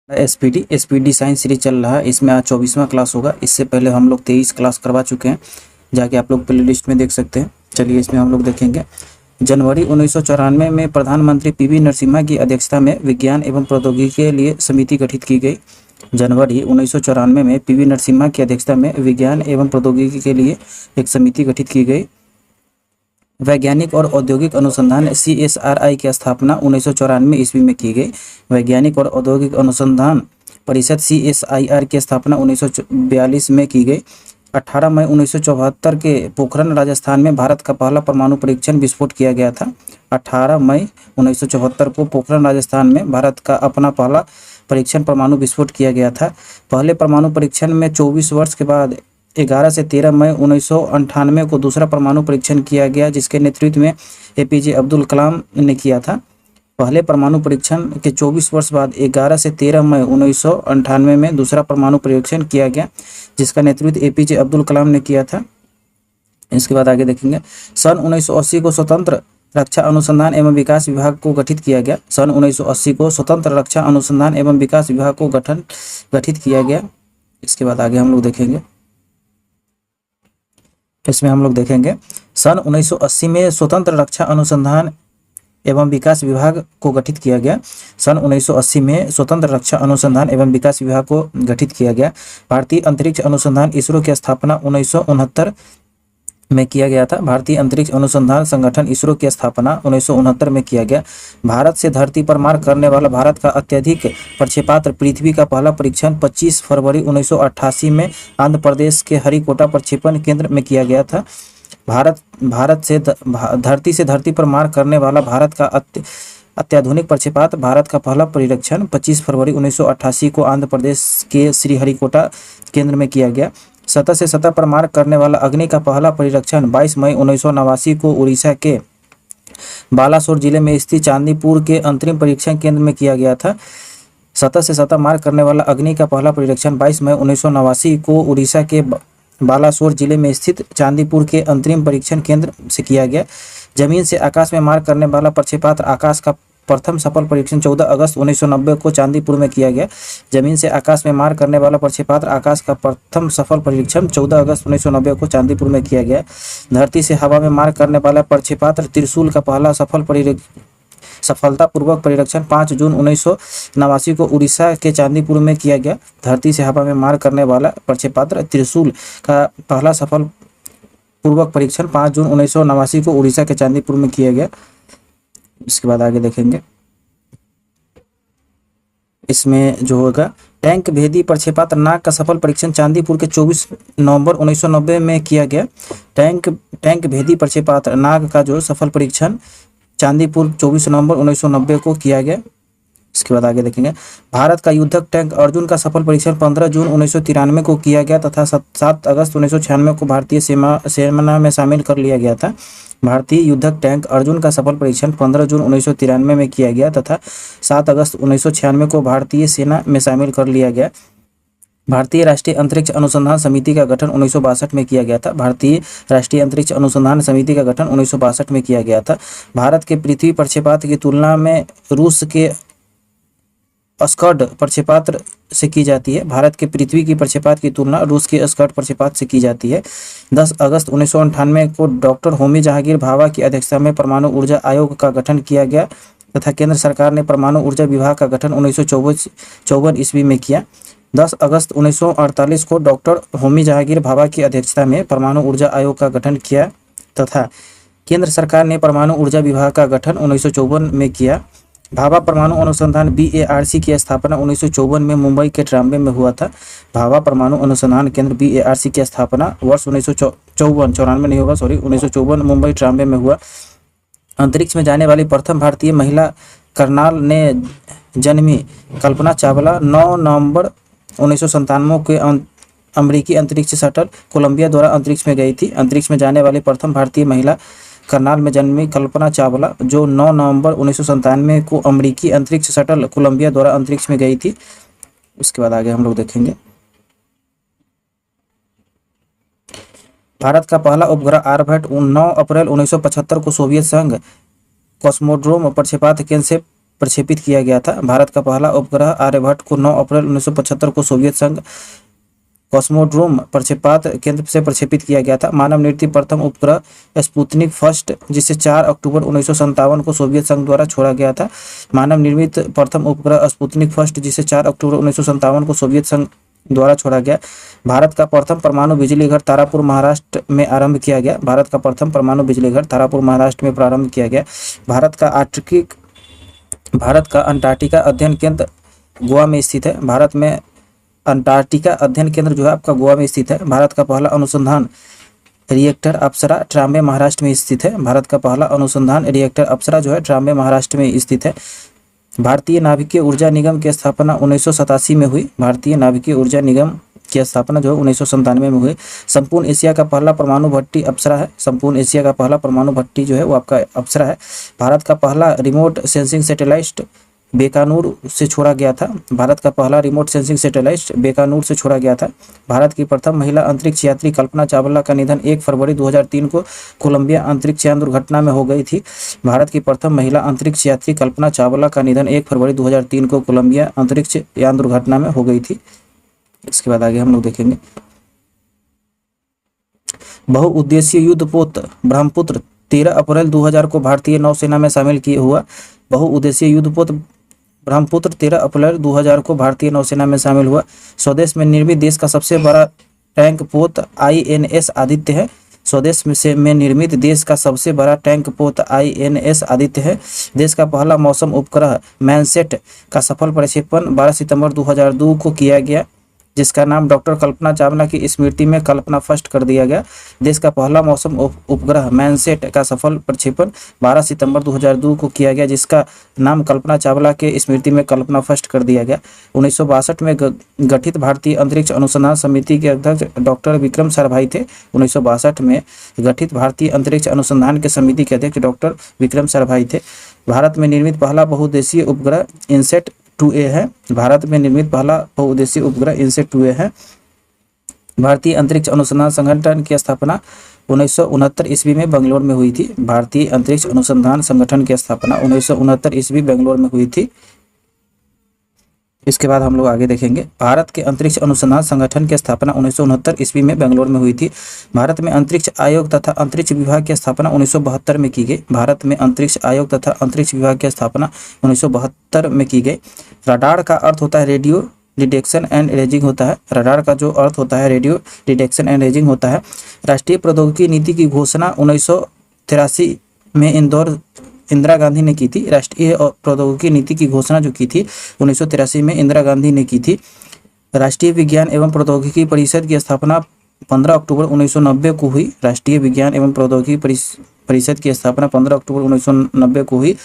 SPD science series चल रहा है। इसमें आज 24वां क्लास होगा। इससे पहले हम लोग 23 क्लास करवा चुके हैं, जाके आप लोग प्ले लिस्ट में देख सकते हैं। चलिए इसमें हम लोग देखेंगे। जनवरी 1994 में प्रधानमंत्री पीवी नरसिम्हा की अध्यक्षता में विज्ञान एवं प्रौद्योगिकी के लिए समिति गठित की गई। जनवरी 1994 में पीवी नरसिम्हा की अध्यक्षता में विज्ञान एवं प्रौद्योगिकी के लिए एक समिति गठित की गई। वैज्ञानिक और औद्योगिक अनुसंधान CSRI की स्थापना 1994 ईस्वी में की गई। वैज्ञानिक और औद्योगिक अनुसंधान परिषद CSIR की स्थापना 1942 में की गई। 18 मई 1974 के पोखरण राजस्थान में भारत का पहला परमाणु परीक्षण विस्फोट किया गया था। 18 मई 1974 को पोखरण राजस्थान में भारत का अपना पहला परीक्षण परमाणु विस्फोट किया गया था। पहले परमाणु परीक्षण में 24 वर्ष के बाद 11 से 13 मई 1998 को दूसरा परमाणु परीक्षण किया गया, जिसके नेतृत्व में APJ अब्दुल कलाम ने किया था। पहले परमाणु परीक्षण के 24 वर्ष बाद 11 से 13 मई 1998 में दूसरा परमाणु परीक्षण किया गया, जिसका नेतृत्व APJ अब्दुल कलाम ने किया था। इसके बाद आगे देखेंगे। सन 1980 को स्वतंत्र रक्षा अनुसंधान एवं विकास विभाग को गठित किया गया। सन 1980 को स्वतंत्र रक्षा अनुसंधान एवं विकास विभाग को गठित किया गया। इसके बाद आगे हम लोग देखेंगे। इसमें हम लोग देखेंगे सन 1980 में स्वतंत्र रक्षा अनुसंधान एवं विकास विभाग को गठित किया गया। सन 1980 में स्वतंत्र रक्षा अनुसंधान एवं विकास विभाग को गठित किया गया। भारतीय अंतरिक्ष अनुसंधान इसरो की स्थापना 1969 में किया गया था। भारतीय अंतरिक्ष अनुसंधान संगठन इसरो की स्थापना 1969 में किया गया। भारत से धरती पर मार्ग करने वाला भारत का अत्यधिक प्रक्षेपात्र पृथ्वी का पहला परीक्षण 25 फरवरी 1988 में आंध्र प्रदेश के हरिकोटा प्रक्षेपण केंद्र में किया गया था। धरती से धरती पर मार्ग करने वाला भारत का अत्याधुनिक प्रक्षेपात्र भारत का पहला परीक्षण 25 फरवरी 1988 को आंध्र प्रदेश के श्रीहरिकोटा केंद्र में किया गया। सतह से सतह पर मार्ग करने वाला अग्नि का पहला परीक्षण 22 मई 1989 को उड़ीसा के बालासोर जिले में स्थित चांदीपुर के अंतरिम परीक्षण केंद्र में किया गया था। सतह से सतह मार्ग करने वाला अग्नि का पहला परीक्षण 22 मई 1989 को उड़ीसा के बालासोर जिले में स्थित चांदीपुर के अंतरिम परीक्षण केंद्र से किया गया। जमीन से आकाश में मार्ग करने वाला प्रक्षेपात्र आकाश का प्रथम सफल परीक्षण 14 अगस्त 1990 को चांदीपुर में किया गया। जमीन से आकाश में मार्ग करने वाला प्रक्षेपात्र आकाश का प्रथम सफल परीक्षण 14 अगस्त 1990 को चांदीपुर में किया गया। धरती से हवा में मार्ग करने वाला प्रक्षेपात्र त्रिशूल का पहला सफलतापूर्वक परीक्षण 5 जून 1989 को उड़ीसा के चांदीपुर में किया गया। धरती से हवा में मार्ग करने वाला प्रक्षेपात्र त्रिशूल का पहला सफल पूर्वक परीक्षण 5 जून 1989 को उड़ीसा के चांदीपुर में किया गया। इसके बाद आगे देखेंगे। इसमें जो होगा, टैंक भेदी प्रक्षेपात्र नाग का सफल परीक्षण चांदीपुर के 24 नवंबर 1990 में किया गया। टैंक भेदी प्रक्षेपात्र नाग का जो सफल परीक्षण चांदीपुर 24 नवंबर 1990 को किया गया। इसके बाद आगे देखेंगे। भारत का युद्धक टैंक अर्जुन का सफल परीक्षण 15 जून 1993 को किया गया तथा 7 अगस्त 1996 को भारतीय सेना में शामिल कर लिया गया था। भारतीय युद्धक टैंक अर्जुन का सफल परीक्षण 15 जून 1993 में किया गया तथा 7 अगस्त 1996 को भारतीय सेना में शामिल कर लिया गया। भारतीय राष्ट्रीय अंतरिक्ष अनुसंधान समिति का गठन 1962 में किया गया था। भारतीय राष्ट्रीय अंतरिक्ष अनुसंधान समिति का गठन 1962 में किया गया था। भारत के पृथ्वी प्रक्षेपात्र की तुलना में रूस के स्कड प्रक्षेपात्र से की जाती है। भारत के पृथ्वी की प्रक्षेपात्र की तुलना रूस के स्कड प्रक्षेपात्र से की जाती है। 10 अगस्त 1998 को डॉक्टर होमी जहांगीर भाभा की अध्यक्षता में परमाणु ऊर्जा आयोग का गठन किया गया तथा केंद्र सरकार ने परमाणु ऊर्जा विभाग का गठन 1954 ईस्वी में किया। 10 अगस्त 1948 को डॉक्टर होमी जहांगीर भाभा की अध्यक्षता में परमाणु ऊर्जा आयोग का गठन किया तथा केंद्र सरकार ने परमाणु ऊर्जा विभाग का गठन 1954 में किया। भाभा परमाणु अनुसंधान BARC की स्थापना 1954 में मुंबई के ट्राम्बे में हुआ था। भाभा परमाणु अनुसंधान केंद्र BARC की स्थापना वर्ष 1954 मुंबई ट्राम्बे में हुआ। अंतरिक्ष में जाने वाली प्रथम भारतीय महिला करनाल ने जन्मी कल्पना चावला 9 नवंबर 1997 के अमेरिकी अंतरिक्ष शटल कोलंबिया द्वारा अंतरिक्ष में गई थी। अंतरिक्ष में जाने वाली प्रथम भारतीय महिला करनाल में जन्मी कल्पना चावला, जो 9 नवंबर 1997 को अमेरिकी अंतरिक्ष शटल कोलंबिया द्वारा अंतरिक्ष में गई थी। उसके बाद आगे हम लोग देखेंगे। भारत का पहला उपग्रह आर्यभट्ट 9 अप्रैल 1975 को सोवियत संघ कॉस्मोड्रोम प्रक्षेपात्र केंद्र से प्रक्षेपित किया गया था। भारत का पहला उपग्रह आर्यभट्ट को 9 अप्रैल 1975 को सोवियत संघ कॉस्मोड्रोम प्रक्षेपात केंद्र से प्रक्षेपित किया गया था। मानव निर्मित प्रथम उपग्रह स्पुतनिक फर्स्ट, जिसे 4 अक्टूबर 1957 को सोवियत संघ द्वारा छोड़ा गया था। मानव निर्मित प्रथम उपग्रह स्पुतनिक फर्स्ट, जिसे 4 अक्टूबर 1957 को सोवियत संघ द्वारा छोड़ा गया। भारत का प्रथम परमाणु बिजली घर तारापुर महाराष्ट्र में आरंभ किया गया। भारत का प्रथम परमाणु बिजली घर तारापुर महाराष्ट्र में प्रारंभ किया गया। भारत का अंटार्कटिका अध्ययन केंद्र गोवा में स्थित है। भारत में अंटार्कटिका अध्ययन केंद्र जो है आपका गोवा में स्थित है। भारत का पहला अनुसंधान रिएक्टर अप्सरा ट्राम्बे महाराष्ट्र में स्थित है। भारत का पहला अनुसंधान रिएक्टर अप्सरा जो है ट्राम्बे महाराष्ट्र में स्थित है। भारतीय नाभिकीय ऊर्जा निगम की स्थापना 1987 में हुई। भारतीय नाभिकीय ऊर्जा निगम की स्थापना जो है 1997 में हुई। संपूर्ण एशिया का पहला परमाणु भट्टी अप्सरा है। संपूर्ण एशिया का पहला परमाणु भट्टी जो है वो आपका अप्सरा है। भारत का पहला रिमोट सेंसिंग सैटेलाइट बीकानेर से छोड़ा गया था। भारत का पहला रिमोट सेंसिंग सैटेलाइट बीकानेर से छोड़ा गया था। भारत की प्रथम महिला अंतरिक्ष यात्री कल्पना चावला का निधन 1 फरवरी 2003 को कोलंबिया अंतरिक्ष यान दुर्घटना में हो गई थी। भारत की प्रथम महिला अंतरिक्ष यात्री कल्पना चावला का निधन 1 फरवरी 2003 को कोलंबिया अंतरिक्ष यान दुर्घटना में हो गई थी। इसके बाद आगे हम लोग देखेंगे बहुउद्देशीय युद्धपोत ब्रह्मपुत्र 13 अप्रैल 2000 को भारतीय नौसेना में शामिल किए हुआ। बहुउद्देशीय युद्धपोत ब्रह्मपुत्र 13 अप्रैल 2000 को भारतीय नौसेना में शामिल हुआ। स्वदेश में निर्मित देश का सबसे बड़ा टैंक पोत INS आदित्य है। स्वदेश में निर्मित देश का सबसे बड़ा टैंक पोत INS आदित्य है। देश का पहला मौसम उपग्रह मैनसेट का सफल प्रक्षेपण 12 सितंबर 2002 को किया गया, जिसका नाम डॉक्टर कल्पना चावला की स्मृति में कल्पना फर्स्ट कर दिया गया। देश का पहला मौसम उपग्रह मैनसेट का सफल प्रक्षेपण 12 सितंबर 2002 को किया गया, जिसका नाम कल्पना चावला के स्मृति में कल्पना फर्स्ट कर दिया गया। 1962 में गठित भारतीय अंतरिक्ष अनुसंधान समिति के अध्यक्ष डॉक्टर विक्रम साराभाई थे। 1962 में गठित भारतीय अंतरिक्ष अनुसंधान के समिति के अध्यक्ष डॉक्टर विक्रम साराभाई थे। भारत में निर्मित पहला बहुउद्देशीय उपग्रह इनसेट 2A है। भारत में निर्मित पहला बहुउद्देशीय उपग्रह इनसेट 2A है। भारतीय अंतरिक्ष अनुसंधान संगठन की स्थापना 1969 ईस्वी में बेंगलोर में हुई थी। भारतीय अंतरिक्ष अनुसंधान संगठन की स्थापना 1969 ईस्वी बेंगलोर में हुई थी। इसके बाद हम लोग आगे देखेंगे भारत के अंतरिक्ष अनुसंधान संगठन की स्थापना 1969 ईस्वी में बेंगलोर में हुई थी। भारत में अंतरिक्ष आयोग तथा अंतरिक्ष विभाग की स्थापना 1972 में की गई। भारत में अंतरिक्ष आयोग तथा अंतरिक्ष विभाग की स्थापना 1972 में की गई। रडार का अर्थ होता है रेडियो डिटेक्शन एंड रेजिंग होता है। रडार का जो अर्थ होता है रेडियो डिटेक्शन एंड रेजिंग होता है। राष्ट्रीय प्रौद्योगिकी नीति की घोषणा 1983 में इंदिरा गांधी ने की थी। राष्ट्रीय प्रौद्योगिकी नीति की घोषणा जो की थी 1983 में इंदिरा गांधी ने की थी। राष्ट्रीय विज्ञान एवं प्रौद्योगिकी परिषद की स्थापना 15 अक्टूबर 1990 को हुई। राष्ट्रीय विज्ञान एवं प्रौद्योगिकी परिषद की स्थापना 15 अक्टूबर 1990 को हुई।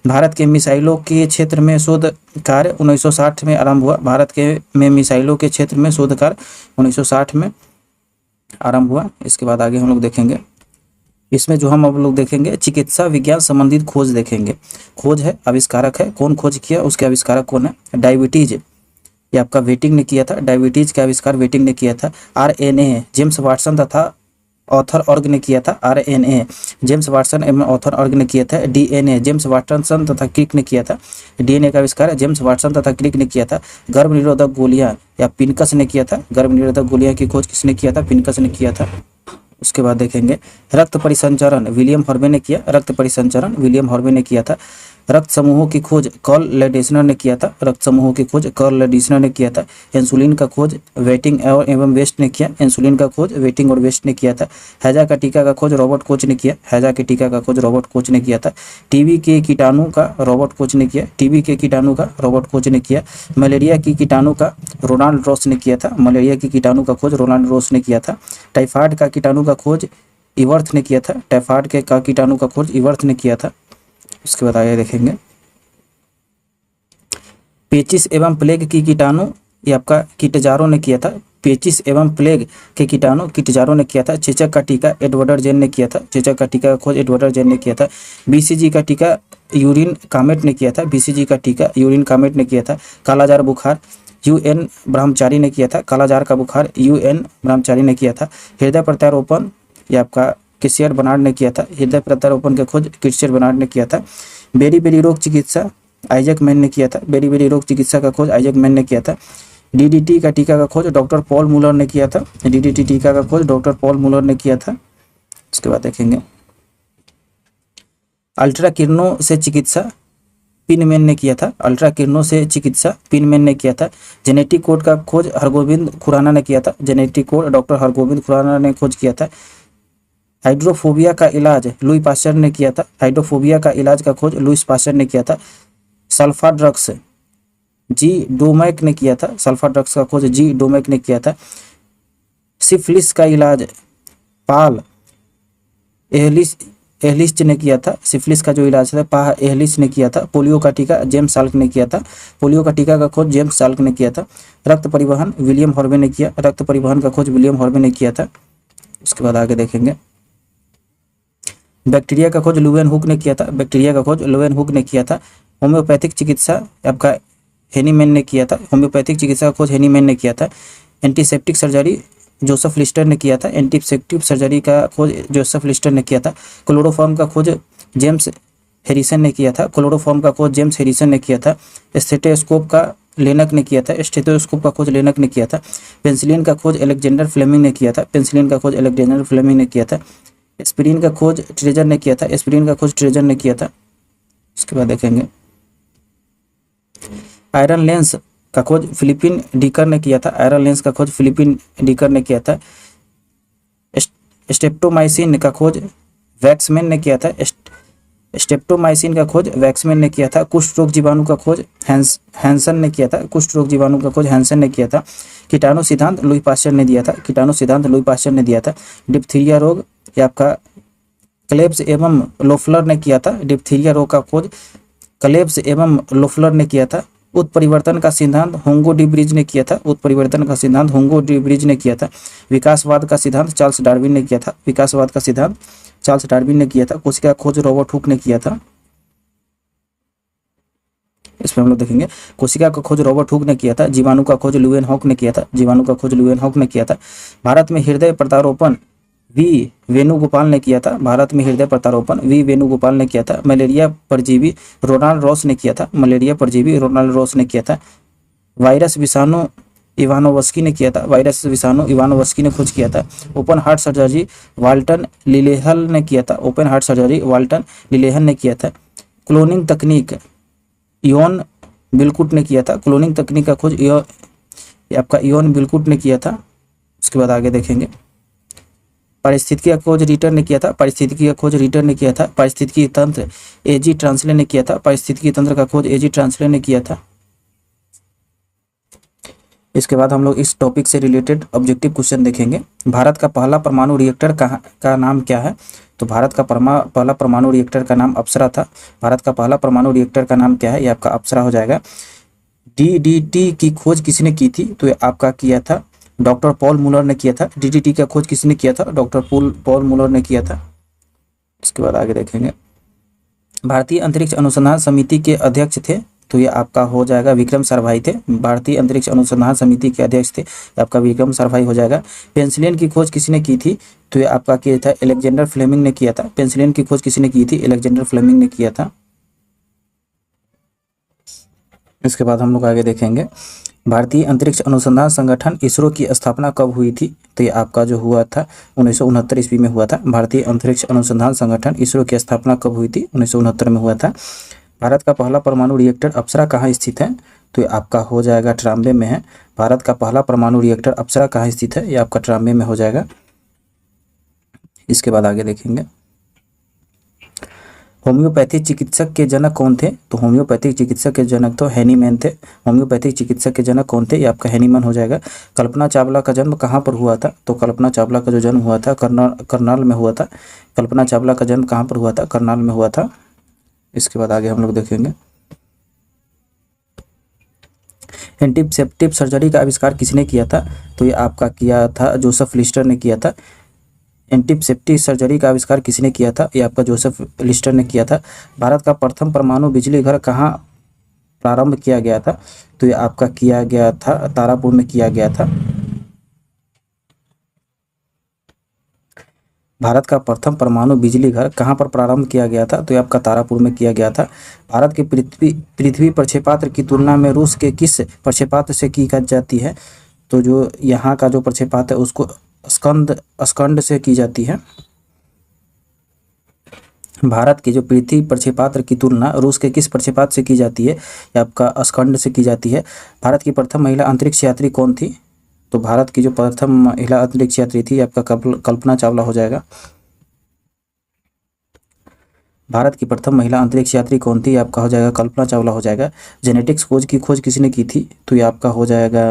भारत के मिसाइलों के क्षेत्र में शोध कार्य 1960 में आरंभ हुआ। भारत के में मिसाइलों के क्षेत्र में शोध कार्य 1960 में आरंभ हुआ। इसके बाद आगे हम लोग देखेंगे, इसमें जो हम अब लोग देखेंगे चिकित्सा विज्ञान संबंधित खोज देखेंगे। खोज है, आविष्कारक है, कौन खोज किया, उसके आविष्कारक कौन है। डायबिटीज ये आपका वेटिंग ने किया था। डायबिटीज का आविष्कार वेटिंग ने किया था। RNA जेम्स वाटसन तथा ऑथर ऑर्ग ने किया था। RNA जेम्स वाटसन एवं ऑथर ऑर्ग ने किया था। DNA जेम्स वाटसन तथा क्रिक ने किया था। DNA का आविष्कार जेम्स वाटसन तथा क्रिक ने किया था। गर्भ निरोधक गोलियां या पिनकस ने किया था। गर्भ निरोधक गोलियां की खोज किसने किया था, पिनकस ने किया था। उसके बाद देखेंगे रक्त परिसंचरण विलियम हॉर्वे ने किया। रक्त परिसंचरण विलियम हॉर्वे ने किया था। रक्त समूहों की खोज कार्ल लैडिसनर ने किया था। रक्त समूहों की खोज कार्ल लैडिसनर ने किया था। इंसुलिन का खोज वेटिंग एवं वेस्ट ने किया। इंसुलिन का खोज वेटिंग और वेस्ट ने किया था। हैजा का टीका का खोज रॉबर्ट कोच ने किया। हैजा के टीका का खोज रॉबर्ट कोच ने किया था। टीबी के कीटाणु का रॉबर्ट कोच ने किया। टीबी के कीटाणु का रॉबर्ट कोच ने किया। मलेरिया की कीटाणु का रोनाल्ड रॉस ने किया था। मलेरिया की कीटाणु का खोज रोनाल्ड रॉस ने किया था। टाइफाइड का कीटाणु का खोज इवर्थ ने किया था। टाइफाइड के का कीटाणु का खोज इवर्थ ने किया था। उसके बाद आगे देखेंगे पेचिस एवं प्लेग की कीटाणु ये आपका कीटजारों ने किया था। पेचिस एवं प्लेग के कीटाणु कीटजारों ने किया था। चेचक का टीका एडवर्ड जेन ने किया था। चेचक का टीका का खोज एडवर्ड जेन ने किया था। BCG का टीका यूरिन कामेट ने किया था। BCG का टीका यूरिन कामेट ने किया था। कालाजार बुखार UN ब्रह्मचारी ने किया था। कालाजार का बुखार UN ब्रह्मचारी ने किया था। हृदय प्रत्यारोपण ये आपका किसियर बनार्ड ने किया था। हृदय प्रत्यारोपण की खोज किसियर बनार्ड ने किया था। बेरी बेरी रोग चिकित्सा आइजैक मैन ने किया था। बेरी रोग चिकित्सा का खोज आइजैक मैन ने किया था। डीडीटी का टीका का खोज डॉक्टर पॉल मुलर ने किया था। डीडीटी टीका का खोज डॉक्टर पॉल मुलर ने किया था। उसके बाद देखेंगे अल्ट्रा किरणों से चिकित्सा पिनमैन ने किया था। अल्ट्रा किरणों से चिकित्सा पिनमैन ने किया था। जेनेटिक कोड का खोज हरगोविंद खुराना ने किया था। Genetic code doctor Hargobind Khurana ने खोज किया था। हाइड्रोफोबिया का इलाज लुई पास्चर ने किया था। हाइड्रोफोबिया का इलाज का खोज लुईस पास्चर ने किया था। सल्फा ड्रग्स जी डोमैक ने किया था। सल्फा ड्रग्स का खोज जी डोमैक ने किया था। सिफिलिस का इलाज पाल एहलिच ने किया था। सिफिलिस का जो इलाज था पाह एहलिच ने किया था। पोलियो का टीका जेम्स साल्क ने किया था। पोलियो का टीका का खोज जेम्स साल्क ने किया था। रक्त परिवहन विलियम हॉर्वे ने किया। रक्त परिवहन का खोज विलियम हॉर्वे ने किया था। उसके बाद आगे देखेंगे बैक्टीरिया का खोज लुवेन हुक ने किया था। बैक्टीरिया का खोज लुवेन हुक ने किया था। होम्योपैथिक चिकित्सा आपका हेनीमैन ने किया था। होम्योपैथिक चिकित्सा का खोज हेनीमैन ने किया था। एंटीसेप्टिक सर्जरी जोसेफ लिस्टर ने किया था। एंटीसेप्टिक सर्जरी का खोज जोसेफ लिस्टर ने किया था। क्लोरोफॉर्म का खोज जेम्स हैरिसन ने किया था। क्लोरोफॉर्म का खोज जेम्स हैरिसन ने किया था। स्टेथोस्कोप का लेनक ने किया था। स्टेथोस्कोप का खोज लेनक ने किया था। पेंसिलिन का खोज अलेक्जेंडर फ्लेमिंग ने किया था। पेंसिलिन का खोज अलेक्जेंडर फ्लेमिंग ने किया था। एस्पिरिन का खोज ट्रेजर ने किया था। एस्पिरिन का खोज ट्रेजर ने किया था। उसके बाद देखेंगे आयरन लेंस का खोज फिलिपिन डीकर ने किया था। आयरन लेंस का खोज फिलिपिन डीकर ने किया था। स्टेप्टोमाइसिन का खोज वैक्समैन ने किया था। स्टेप्टोमाइसिन का खोज वैक्समैन ने किया था। कुष्ठ रोग जीवाणु का खोज हैंसन ने किया था। कुष्ठ रोग जीवाणु का खोज हैंसन ने किया था। कीटाणु सिद्धांत लुई पास्चर ने दिया था। कीटाणु सिद्धांत लुई पास्चर ने दिया था। डिप्थीरिया रोग ये आपका क्लेब्स एवं लोफलर ने किया था। डिप्थीरिया रोग का खोज क्लेब्स एवं लोफलर ने किया था। उत्परिवर्तन का सिद्धांत होंगो डी ब्रिज ने किया था। उत्परिवर्तन का सिद्धांत होंगो डी ब्रिज ने किया था। विकासवाद का सिद्धांत चार्ल्स डार्विन ने किया था। विकासवाद का सिद्धांत चार्ल्स डार्विन ने किया था। कोशिका खोज रॉबर्ट हुक ने किया था। इसमें हम लोग देखेंगे कोशिका का खोज रॉबर्ट हुक ने किया था। जीवाणु का खोज लुवेन हॉक ने किया था। जीवाणु का खोज लुवेन हॉक ने किया था। भारत में हृदय प्रत्यारोपण वी वेणुगोपाल ने किया था। भारत में हृदय प्रत्यारोपण वी वेणुगोपाल ने किया था। मलेरिया परजीवी रोनाल्ड रॉस ने किया था। मलेरिया परजीवी रोनाल्ड रॉस ने किया था। वायरस विषाणु इवानोवस्की ने किया था। वायरस विषाणु इवानोवस्की ने खोज किया था। ओपन हार्ट सर्जरी वाल्टन लिलेहल ने किया था। ओपन हार्ट सर्जरी वाल्टन लिलेहल ने किया था। क्लोनिंग तकनीक इयोन बिलकुट ने किया था। क्लोनिंग तकनीक का खोज आपका इयोन बिलकुट ने किया था। उसके बाद आगे देखेंगे पारिस्थितिकी का खोज रीटर ने किया था। पारिस्थितिकी का खोज रीटर ने किया था। पारिस्थितिकी तंत्र एजी ट्रांसले ने किया था। पारिस्थितिकी तंत्र का खोज एजी ट्रांसले ने किया था। इसके बाद हम लोग इस टॉपिक से रिलेटेड ऑब्जेक्टिव क्वेश्चन देखेंगे। भारत का पहला परमाणु रिएक्टर का नाम क्या है? तो भारत का पहला परमाणु रिएक्टर का नाम अप्सरा था। भारत का पहला परमाणु रिएक्टर का नाम क्या है? ये आपका अप्सरा हो जाएगा। डीडीटी की खोज किसने की थी? तो ये आपका किया था डॉक्टर पॉल मुलर ने किया था। डीडीटी का खोज किसने किया था? डॉक्टर पॉल मुलर ने किया था। इसके बाद आगे देखेंगे भारतीय अंतरिक्ष अनुसंधान समिति के अध्यक्ष थे, तो ये आपका हो जाएगा विक्रम साराभाई थे। भारतीय अंतरिक्ष अनुसंधान समिति के अध्यक्ष थे, आपका विक्रम साराभाई हो जाएगा। पेंसिलिन की खोज किसने की थी? तो ये आपका किया था अलेक्जेंडर फ्लेमिंग ने किया था। पेंसिलिन की खोज किसने की थी? अलेक्जेंडर फ्लेमिंग ने किया था। इसके बाद हम लोग आगे देखेंगे भारतीय अंतरिक्ष अनुसंधान संगठन इसरो की स्थापना कब हुई थी? तो ये आपका जो हुआ था 1969 ईस्वी में हुआ था। भारतीय अंतरिक्ष अनुसंधान संगठन इसरो की स्थापना कब हुई थी? 1969 में हुआ था। भारत का पहला परमाणु रिएक्टर अप्सरा कहाँ स्थित है? तो ये आपका हो जाएगा ट्राम्बे में है। भारत का पहला परमाणु रिएक्टर अप्सरा कहाँ स्थित है? ये आपका ट्राम्बे में हो जाएगा। इसके बाद आगे देखेंगे होम्योपैथिक चिकित्सक के जनक कौन थे? तो होम्योपैथिक चिकित्सक के जनक तो हैनीमैन थे। होम्योपैथिक चिकित्सक के जनक कौन थे? ये आपका हैनीमैन हो जाएगा। कल्पना चावला का जन्म कहाँ पर हुआ था? तो कल्पना चावला का जो जन्म हुआ था करनाल में हुआ था। कल्पना चावला का जन्म कहाँ पर हुआ था? करनाल में हुआ था। इसके बाद आगे हम लोग देखेंगे एंटीसेप्टिक सर्जरी का आविष्कार किसने किया था? तो ये आपका किया था जोसेफ लिस्टर ने किया था। एंटीसेप्टिक सर्जरी का आविष्कार किसने किया था? ये आपका जोसेफ लिस्टर ने किया था। भारत का प्रथम परमाणु बिजली घर कहाँ प्रारंभ किया गया था? तो ये आपका किया गया था तारापुर में किया गया था। भारत का प्रथम परमाणु बिजली घर कहाँ पर प्रारंभ किया गया था? तो ये आपका तारापुर में किया गया था। भारत के पृथ्वी प्रक्षेपात्र की तुलना में रूस के किस प्रक्षेपात्र से की जाती है? तो जो यहाँ का जो प्रक्षेपात्र है उसको स्कंद से की जाती है। भारत के जो पृथ्वी प्रक्षेपात्र की तुलना रूस के किस प्रक्षेपात्र से की जाती है? ये आपका स्कंद से की जाती है। भारत की प्रथम महिला अंतरिक्ष यात्री कौन थी? तो भारत की जो प्रथम महिला अंतरिक्ष यात्री थी आपका कल्पना चावला हो जाएगा। भारत की प्रथम महिला अंतरिक्ष यात्री कौन थी? आपका हो जाएगा कल्पना चावला हो जाएगा। जेनेटिक्स खोज की खोज किसने की थी? तो ये आपका हो जाएगा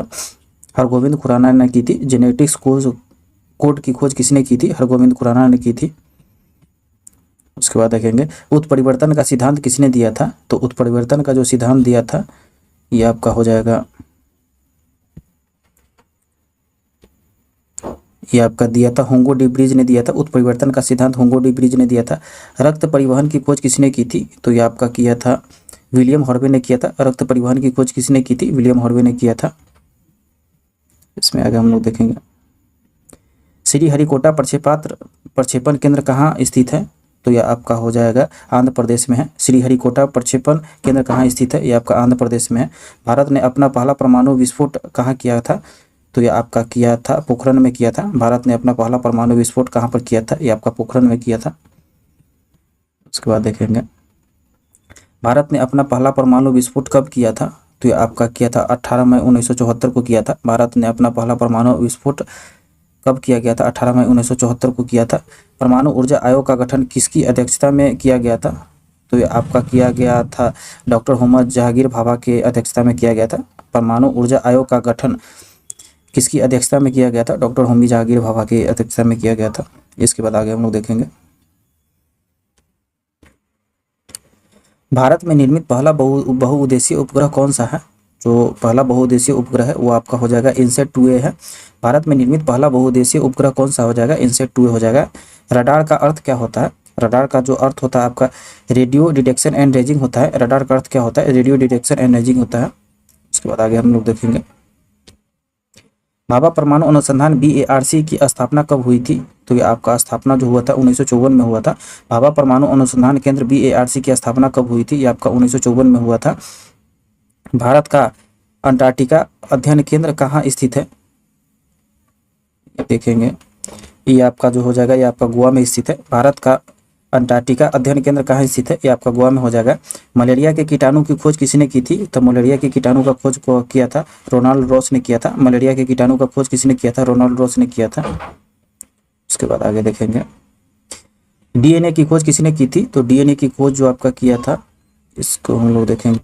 हरगोविंद खुराना ने की थी। जेनेटिक्स कोड की खोज किसने की थी? हरगोविंद खुराना ने की थी। उसके बाद देखेंगे उत्परिवर्तन का सिद्धांत किसने दिया था? तो उत्परिवर्तन का जो सिद्धांत दिया था ये आपका हो जाएगा, ये आपका दिया था हुंगो डी ब्रिज ने दिया था। उत्परिवर्तन का सिद्धांत हुंगो डी ब्रिज ने दिया था। रक्त परिवहन की खोज किसने की थी? तो ये आपका किया था विलियम हॉर्वे ने किया था। रक्त परिवहन की खोज किसने की थी? विलियम हॉर्वे ने किया था। इसमें आगे हम लोग देखेंगे श्रीहरिकोटा प्रक्षेपण केंद्र कहाँ स्थित है? तो यह आपका हो जाएगा आंध्र प्रदेश में है। श्रीहरिकोटा प्रक्षेपण केंद्र कहाँ स्थित है? यह आपका आंध्र प्रदेश में है। भारत ने अपना पहला परमाणु विस्फोट कहाँ किया था? तो यह आपका किया था पोखरण में किया था। भारत ने अपना पहला परमाणु विस्फोट कहाँ पर किया था? यह आपका पोखरण में किया था। उसके बाद देखेंगे भारत ने अपना पहला परमाणु विस्फोट कब किया था? तो यह आपका किया था 18 मई 1974 को किया था। भारत ने अपना पहला परमाणु विस्फोट कब किया गया था? 18 मई 1974 को किया था। परमाणु ऊर्जा आयोग का गठन किसकी अध्यक्षता में किया गया था? तो ये आपका किया गया था डॉक्टर मोहम्मद जहांगीर भाभा के अध्यक्षता में किया गया था। परमाणु ऊर्जा आयोग का गठन किसकी अध्यक्षता में किया गया था? डॉक्टर होमी जहांगीर भाभा की अध्यक्षता में किया गया था। इसके बाद आगे हम लोग देखेंगे भारत में निर्मित पहला बहुउद्देशीय उपग्रह कौन सा है? जो पहला बहुउद्देशीय उपग्रह है वो आपका हो जाएगा इनसेट 2A है। भारत में निर्मित पहला बहुउद्देशीय उपग्रह कौन सा हो जाएगा? इनसेट 2A हो जाएगा। रडार का अर्थ क्या होता है? रडार का जो अर्थ होता है आपका रेडियो डिटेक्शन एंड रेजिंग होता है। रडार का अर्थ क्या होता है? रेडियो डिटेक्शन एंड रेजिंग होता है। उसके बाद आगे हम लोग देखेंगे भाभा परमाणु अनुसंधान BARC की स्थापना कब हुई थी? तो ये आपका स्थापना जो हुआ था 1954 में हुआ था। भाभा परमाणु अनुसंधान केंद्र BARC की स्थापना कब हुई थी? ये आपका 1954 में हुआ था। भारत का अंटार्कटिका अध्ययन केंद्र कहाँ स्थित है? देखेंगे ये आपका जो हो जाएगा ये आपका गोवा में स्थित है। भारत का अंटार्कटिका अध्ययन केंद्र कहाँ स्थित है? ये आपका गोवा में हो जाएगा। मलेरिया के कीटाणु की खोज किसने की थी? तो मलेरिया के कीटाणु का खोज को किया था रोनाल्ड रॉस ने किया था। मलेरिया के कीटाणु का खोज किसने किया था? रोनाल्ड रॉस ने किया था। उसके बाद आगे देखेंगे DNA की खोज किसने की थी? तो DNA की खोज जो आपका किया था इसको हम लोग देखेंगे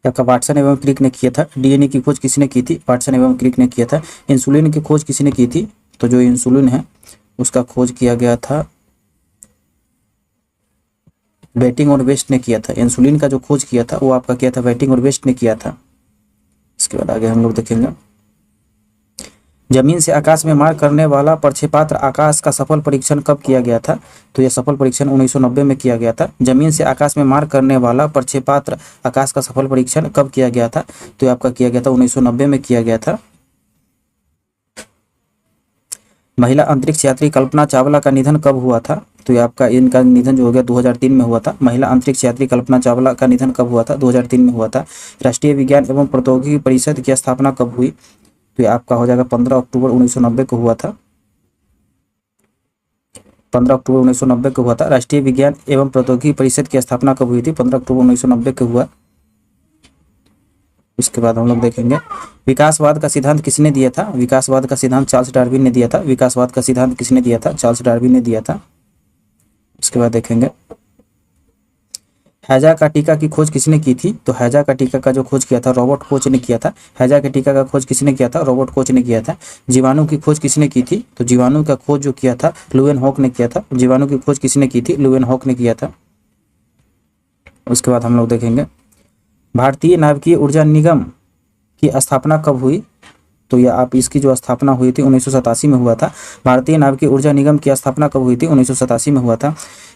आपका वाटसन एवं क्रिक ने किया था। DNA की खोज किसने की थी? वाटसन एवं क्रिक ने किया था। इंसुलिन की खोज किसने की थी? तो जो इंसुलिन है उसका खोज किया गया था बेटिंग और वेस्ट ने किया था। इंसुलिन का जो खोज किया था वो आपका किया था बेटिंग और वेस्ट ने किया था। इसके बाद आगे हम लोग देखेंगे जमीन से आकाश में मार करने वाला प्रक्षेपात्र आकाश का सफल परीक्षण कब किया गया था? तो यह सफल परीक्षण 1990 में किया गया था। जमीन से आकाश में मार करने वाला प्रक्षेपात्र आकाश का सफल परीक्षण कब किया गया था? तो यह आपका किया गया था 1990 में किया गया था। महिला अंतरिक्ष यात्री कल्पना चावला का निधन कब हुआ था? तो ये आपका इनका निधन जो हो गया 2003 में हुआ था। महिला अंतरिक्ष यात्री कल्पना चावला का निधन कब हुआ था? 2003 में हुआ था। राष्ट्रीय विज्ञान एवं प्रौद्योगिकी परिषद की स्थापना कब हुई? तो ये आपका हो जाएगा 15 अक्टूबर 1990 को हुआ था। 15 अक्टूबर 1990 को हुआ था। राष्ट्रीय विज्ञान एवं प्रौद्योगिकी परिषद की स्थापना कब हुई थी? 15 अक्टूबर 1990 को हुआ। उसके बाद हम लोग देखेंगे विकासवाद का सिद्धांत किसने दिया था? विकासवाद का सिद्धांत चार्ल्स डार्विन ने दिया था। विकासवाद का सिद्धांत किसने दिया था? चार्ल्स डार्विन ने दिया था। उसके बाद देखेंगे हैजा का टीका की खोज किसने की थी? तो हैजा का टीका का जो खोज किया था रॉबर्ट कोच ने किया था। हैजा के टीका का खोज किसने किया था? रॉबर्ट कोच ने किया था। जीवाणु की खोज किसने की थी? तो जीवाणु का खोज जो किया था लुवेनहॉक ने किया था। जीवाणु की खोज किसने की थी? लुवेनहॉक ने किया था। उसके बाद हम लोग देखेंगे भारतीय नाभिकीय ऊर्जा निगम की स्थापना कब हुई? तो यह आप इसकी जो स्थापना हुई थी 1987 में हुआ था। भारतीय नाभिकीय ऊर्जा निगम की स्थापना कब हुई थी? 1987 में हुआ था।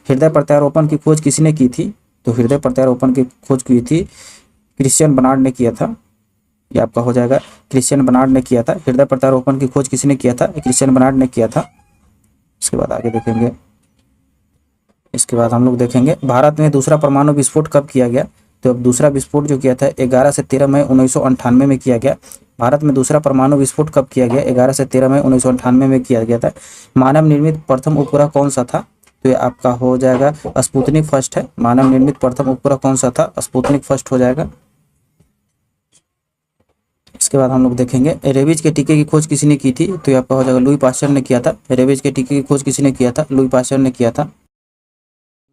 हृदय प्रत्यारोपण की खोज किसने की थी? तो हृदय प्रत्यारोपण की खोज की थी क्रिश्चियन बर्नार्ड ने किया था। ये आपका हो जाएगा क्रिश्चियन बर्नार्ड ने किया था। हृदय प्रत्यारोपण की खोज किसने किया था? क्रिश्चियन बर्नार्ड ने किया था। इसके बाद आगे देखेंगे, इसके बाद हम लोग देखेंगे भारत में दूसरा परमाणु विस्फोट कब किया गया। तो अब दूसरा विस्फोट जो किया था 11 से 13 मई 1998 में किया गया। भारत में दूसरा परमाणु विस्फोट कब किया गया, 11 से 13 मई 1998 में किया गया था। मानव निर्मित प्रथम उपग्रह कौन सा था, तो ये आपका हो जाएगा स्पुतनिक फर्स्ट है। मानव निर्मित प्रथम उपग्रह कौन सा था, स्पुतनिक फर्स्ट हो जाएगा। इसके बाद हम लोग देखेंगे रेबीज के टीके की खोज किसने की थी, तो ये आपका हो जाएगा लुई पास्चर ने किया था। रेबीज के टीके की खोज किसने किया था, लुई पास्चर ने किया था।